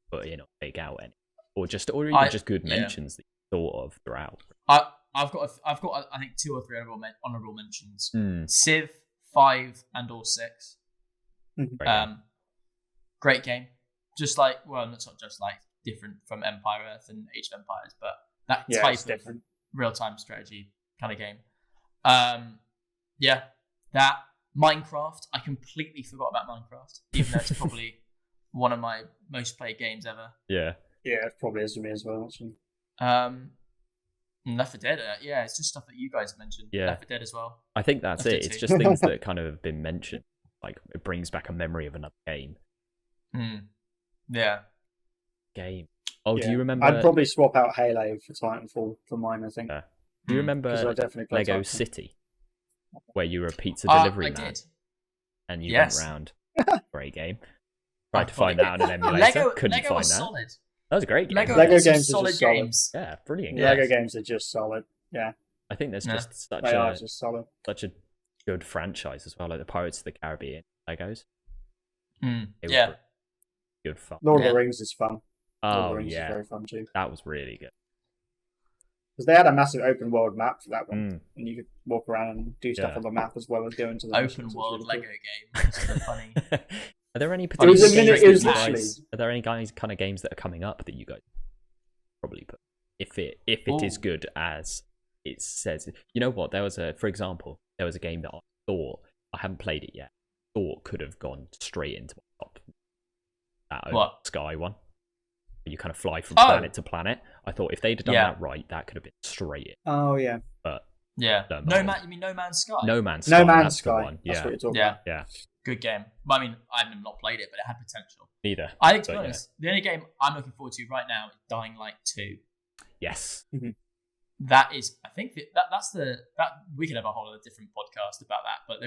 [SPEAKER 1] but take out any? Or even just good mentions that you thought of throughout?
[SPEAKER 2] I've got I think 2 or 3 honorable mentions. Civ 5 and or 6. Great game. Just like, well, not just like different from Empire Earth and Age of Empires, but that type of real-time strategy kind of game. That Minecraft. I completely forgot about Minecraft, even though it's probably one of my most played games ever.
[SPEAKER 3] Yeah, it probably is for me as well. Actually.
[SPEAKER 2] Left 4 Dead, it's just stuff that you guys mentioned.
[SPEAKER 1] Yeah.
[SPEAKER 2] Left 4 Dead as well.
[SPEAKER 1] I think that's it. It's just things that kind of have been mentioned. Like, it brings back a memory of another game.
[SPEAKER 2] Yeah.
[SPEAKER 1] Game. Oh, do you remember?
[SPEAKER 3] I'd probably swap out Halo for Titanfall for mine, I think.
[SPEAKER 1] Yeah. Do you remember Lego
[SPEAKER 3] Titanfall.
[SPEAKER 1] City? Where you were a pizza delivery man.
[SPEAKER 2] Did.
[SPEAKER 1] And you went round. Great game. Tried to find that on an emulator. Couldn't find that.
[SPEAKER 2] Solid.
[SPEAKER 1] That was a great game.
[SPEAKER 3] Lego games are
[SPEAKER 2] solid
[SPEAKER 3] just solid.
[SPEAKER 2] games.
[SPEAKER 1] Yeah, brilliant.
[SPEAKER 3] Lego games are just solid. Yeah.
[SPEAKER 1] I think there's just such a good franchise as well, like the Pirates of the Caribbean Legos. Good fun.
[SPEAKER 3] Lord of the Rings is fun. Lord of the
[SPEAKER 1] Oh
[SPEAKER 3] Rings is
[SPEAKER 1] yeah,
[SPEAKER 3] very fun too.
[SPEAKER 1] that was really good.
[SPEAKER 3] Because they had a massive open world map for that one, and you could walk around and do stuff on the map as well as go into the
[SPEAKER 2] open world Lego game. It's so funny.
[SPEAKER 1] Are there any
[SPEAKER 3] It
[SPEAKER 1] particular
[SPEAKER 3] was
[SPEAKER 1] games
[SPEAKER 3] literally.
[SPEAKER 1] are there any kind of games that are coming up that you guys probably put if it is good as it says? You know what? For example, there was a game that I thought, I haven't played it yet, thought could have gone straight into my top. That Sky one. You kind of fly from planet to planet. I thought if they'd have done that right, that could have been straight in.
[SPEAKER 3] Oh yeah.
[SPEAKER 1] But
[SPEAKER 2] you mean No Man's Sky?
[SPEAKER 1] No Man's Sky.
[SPEAKER 3] That's the
[SPEAKER 1] one.
[SPEAKER 3] That's
[SPEAKER 1] Yeah.
[SPEAKER 3] what you're talking about.
[SPEAKER 1] Yeah.
[SPEAKER 2] Good game. I mean, I have not played it, but it had potential.
[SPEAKER 1] Neither.
[SPEAKER 2] I think, to be honest, the only game I'm looking forward to right now is Dying Light 2.
[SPEAKER 1] Yes.
[SPEAKER 3] Mm-hmm.
[SPEAKER 2] That is, I think that's we could have a whole other different podcast about that, but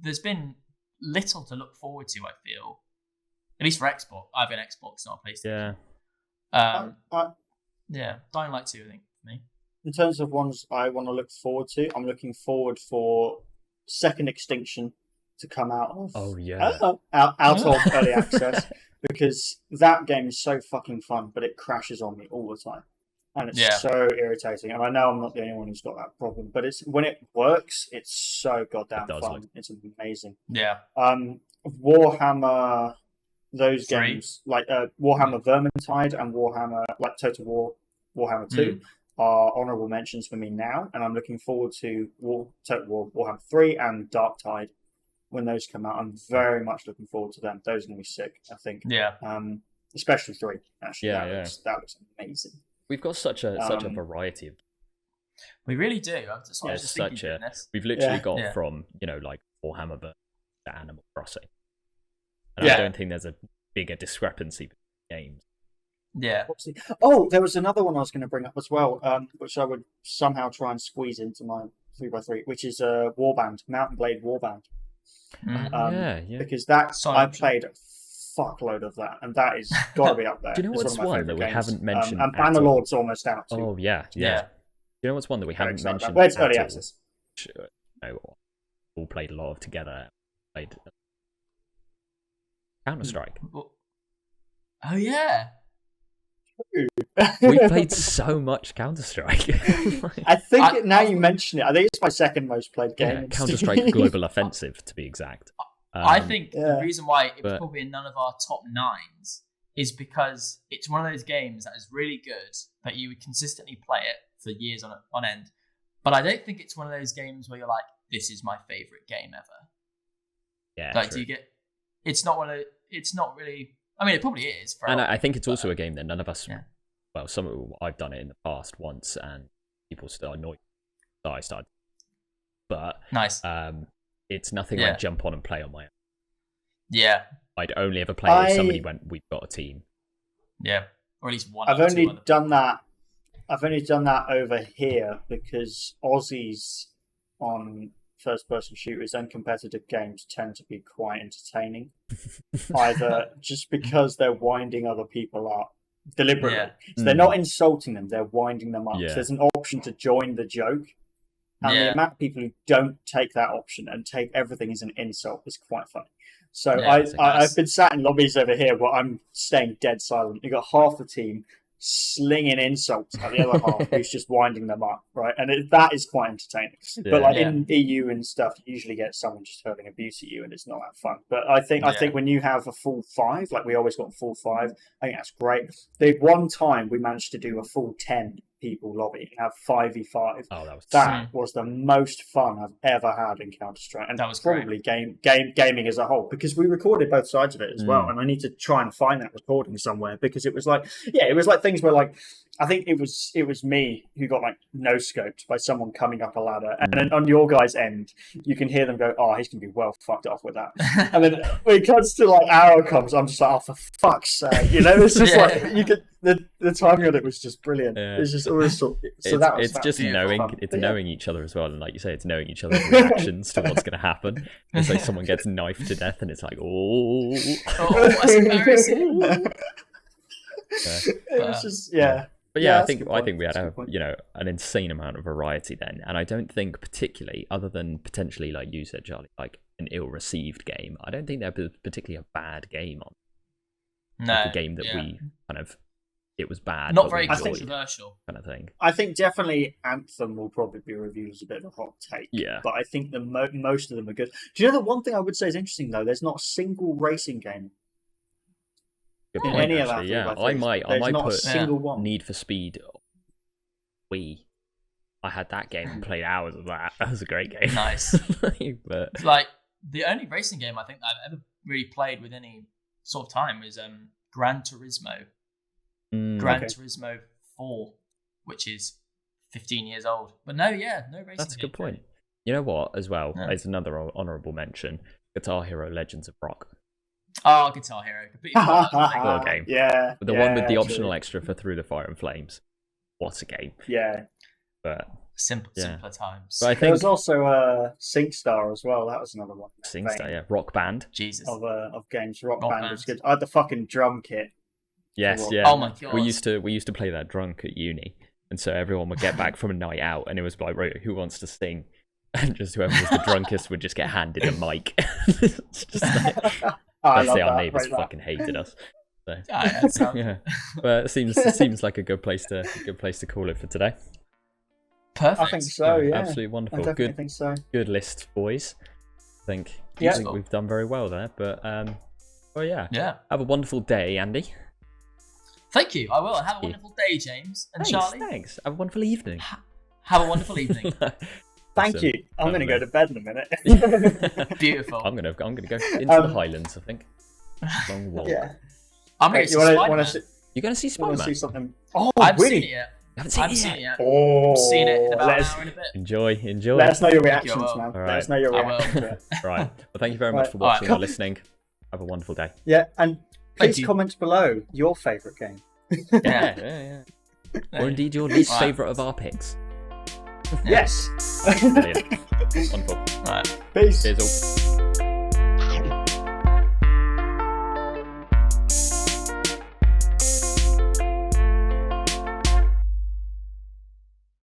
[SPEAKER 2] there's been little to look forward to, I feel. At least for Xbox. I have an Xbox, not a PlayStation.
[SPEAKER 1] Yeah.
[SPEAKER 2] Dying Light 2, I think, for me.
[SPEAKER 3] In terms of ones I want to look forward to, I'm looking forward for Second Extinction to come out of.
[SPEAKER 1] Oh yeah.
[SPEAKER 3] Out of early access, because that game is so fucking fun, but it crashes on me all the time, and it's so irritating. And I know I'm not the only one who's got that problem, but it's when it works, it's so goddamn fun. It's amazing.
[SPEAKER 2] Yeah.
[SPEAKER 3] Warhammer, those
[SPEAKER 2] 3.
[SPEAKER 3] games like Warhammer Vermintide and Warhammer Total War, Warhammer 2 are honourable mentions for me now, and I'm looking forward to Total War, Warhammer 3 and Darktide. when those come out. I'm very much looking forward to them. Those are going to be sick, I think.
[SPEAKER 2] Yeah.
[SPEAKER 3] Especially 3. Actually,
[SPEAKER 1] Yeah,
[SPEAKER 3] that looks amazing.
[SPEAKER 1] We've got such a variety of.
[SPEAKER 2] We really do. I was just thinking this.
[SPEAKER 1] We've literally got from like Warhammer to Animal Crossing, and I don't think there's a bigger discrepancy between games.
[SPEAKER 2] Yeah.
[SPEAKER 3] Oh, there was another one I was going to bring up as well, which I would somehow try and squeeze into my 3x3, which is Warband, Mountain Blade Warband. Because I played a fuckload of that, and that is got to be up there.
[SPEAKER 1] Do you know what's one that we haven't mentioned?
[SPEAKER 3] And Bannerlord's almost out too.
[SPEAKER 1] Oh yeah. Do you know what's one that we haven't mentioned?
[SPEAKER 3] Where's early access?
[SPEAKER 1] All played a lot of together. Played Counter-Strike.
[SPEAKER 2] Oh yeah.
[SPEAKER 1] We played so much Counter-Strike.
[SPEAKER 3] I think now you mention it, I think it's my second most played game.
[SPEAKER 1] Yeah, Counter-Strike Global Offensive, to be exact.
[SPEAKER 2] I think the reason why it was probably in none of our top 9s is because it's one of those games that is really good, that you would consistently play it for years on end. But I don't think it's one of those games where you're like, this is my favourite game ever.
[SPEAKER 1] Yeah,
[SPEAKER 2] like,
[SPEAKER 1] true.
[SPEAKER 2] do you get? It's not really. I mean, it probably is.
[SPEAKER 1] And I think it's also a game that none of us. Yeah. Well, I've done it in the past once, and people still annoy. So I started. But
[SPEAKER 2] nice.
[SPEAKER 1] It's nothing I'd jump on and play on my own.
[SPEAKER 2] Yeah.
[SPEAKER 1] I'd only ever play it if somebody went, we've got a team.
[SPEAKER 2] Yeah, or at least one.
[SPEAKER 3] I've only done that over here because Aussies on first-person shooters and competitive games tend to be quite entertaining. Either just because they're winding other people up deliberately. Yeah. So they're not insulting them, they're winding them up. Yeah. So there's an option to join the joke. And the amount of people who don't take that option and take everything as an insult is quite funny. So I've been sat in lobbies over here where I'm staying dead silent. You've got half the team slinging insults at the other half who's just winding them up, right? And that is quite entertaining. But in EU and stuff, you usually get someone just hurling abuse at you, and it's not that fun. But I think when you have a full 5, like we always got a full 5, I think that's great. The one time we managed to do a full 10 people lobby and have 5v5.
[SPEAKER 1] Oh,
[SPEAKER 3] that was the most fun I've ever had in Counter-Strike, and
[SPEAKER 2] that was
[SPEAKER 3] probably gaming as a whole, because we recorded both sides of it as well, and I need to try and find that recording somewhere, because it was like things where, like, I think it was me who got like no scoped by someone coming up a ladder, and then on your guys' end you can hear them go, "Oh, he's gonna be well fucked off with that." And then when it comes to like arrow comes, I'm just like, "Oh, for fuck's sake!" You know, it's just like you could the timing on it was just brilliant. Yeah. It's just always
[SPEAKER 1] it's just knowing each other as well, and like you say, it's knowing each other's reactions to what's going to happen. It's like someone gets knifed to death, and it's like, oh,
[SPEAKER 2] that's embarrassing.
[SPEAKER 3] It was just
[SPEAKER 1] But I think we had an insane amount of variety then, and I don't think particularly, other than potentially like you said, Charlie, like an ill-received game, I don't think there was particularly a bad game on.
[SPEAKER 2] No,
[SPEAKER 1] like a game that we kind of it was bad,
[SPEAKER 2] not very controversial
[SPEAKER 1] kind of thing.
[SPEAKER 3] I think definitely Anthem will probably be reviewed as a bit of a hot take.
[SPEAKER 1] Yeah,
[SPEAKER 3] but I think most of them are good. Do you know the one thing I would say is interesting though? There's not a single racing game.
[SPEAKER 1] Good point,
[SPEAKER 3] any
[SPEAKER 1] actually,
[SPEAKER 3] of that.
[SPEAKER 1] I might put
[SPEAKER 3] single one.
[SPEAKER 1] Need for Speed. I had that game and played hours of that. That was a great game.
[SPEAKER 2] Nice.
[SPEAKER 1] But
[SPEAKER 2] like the only racing game I think that I've ever really played with any sort of time is Gran Turismo. Gran Turismo 4, which is 15 years old. But no racing.
[SPEAKER 1] That's a good point. You know what? As well, as another honourable mention, Guitar Hero Legends of Rock.
[SPEAKER 2] Oh, Guitar Hero.
[SPEAKER 1] What a game.
[SPEAKER 3] Yeah.
[SPEAKER 1] The one with the optional extra for Through the Fire and Flames. What a game.
[SPEAKER 3] Yeah.
[SPEAKER 1] But
[SPEAKER 2] simpler times.
[SPEAKER 1] But I think
[SPEAKER 3] there was also SingStar as well. That was another one.
[SPEAKER 1] SingStar, yeah. Rock Band.
[SPEAKER 2] Jesus.
[SPEAKER 3] Of games. Rock Band was good. I had the fucking drum kit.
[SPEAKER 1] Yes, yeah.
[SPEAKER 2] Oh my god.
[SPEAKER 1] We used to play that drunk at uni. And so everyone would get back from a night out and it was like, right, who wants to sing? And just whoever was the drunkest would just get handed a mic. It's just like, our neighbours fucking hated us. So, yeah, but it seems like a good place to call it for today.
[SPEAKER 2] Perfect.
[SPEAKER 3] I think so. Yeah,
[SPEAKER 1] absolutely wonderful.
[SPEAKER 3] I definitely think so.
[SPEAKER 1] Good list, boys. I think we've done very well there. But
[SPEAKER 2] yeah.
[SPEAKER 1] Have a wonderful day, Andy.
[SPEAKER 2] Thank you. I will. Have a wonderful day, James and Charlie.
[SPEAKER 1] Thanks. Have a wonderful evening.
[SPEAKER 2] Have a wonderful evening.
[SPEAKER 3] Thank
[SPEAKER 1] Awesome.
[SPEAKER 3] you. I'm going to go to bed in a minute.
[SPEAKER 2] Beautiful.
[SPEAKER 1] I'm gonna go into the Highlands. I think. Long walk.
[SPEAKER 3] Yeah.
[SPEAKER 2] I'm going to see Spider-Man.
[SPEAKER 1] You're gonna see
[SPEAKER 3] Want to
[SPEAKER 1] Spider-Man?
[SPEAKER 3] see something? Oh,
[SPEAKER 2] I haven't
[SPEAKER 3] really?
[SPEAKER 2] seen it yet.
[SPEAKER 1] I haven't
[SPEAKER 2] I
[SPEAKER 1] seen
[SPEAKER 2] haven't
[SPEAKER 1] it yet.
[SPEAKER 2] seen it yet.
[SPEAKER 3] Oh,
[SPEAKER 2] I'm seeing it in about an
[SPEAKER 3] let's-
[SPEAKER 2] hour and a bit.
[SPEAKER 1] Enjoy.
[SPEAKER 3] Let us know your
[SPEAKER 2] Thank you, I
[SPEAKER 3] reactions,
[SPEAKER 2] will.
[SPEAKER 3] man.
[SPEAKER 1] All
[SPEAKER 3] Let
[SPEAKER 1] right.
[SPEAKER 3] us know your
[SPEAKER 2] I will.
[SPEAKER 3] reactions to it.
[SPEAKER 1] Right. Well, thank you very much
[SPEAKER 3] Right.
[SPEAKER 1] for watching
[SPEAKER 2] Alright,
[SPEAKER 1] and listening. Have a wonderful day.
[SPEAKER 3] Yeah, and
[SPEAKER 2] Thank
[SPEAKER 3] please
[SPEAKER 2] you.
[SPEAKER 3] comment below your favourite game.
[SPEAKER 1] Yeah. Or indeed your least
[SPEAKER 2] Alright.
[SPEAKER 1] favourite of our picks.
[SPEAKER 3] Yes.
[SPEAKER 1] Brilliant. Wonderful.
[SPEAKER 2] Alright.
[SPEAKER 3] Peace.
[SPEAKER 1] Cheers all.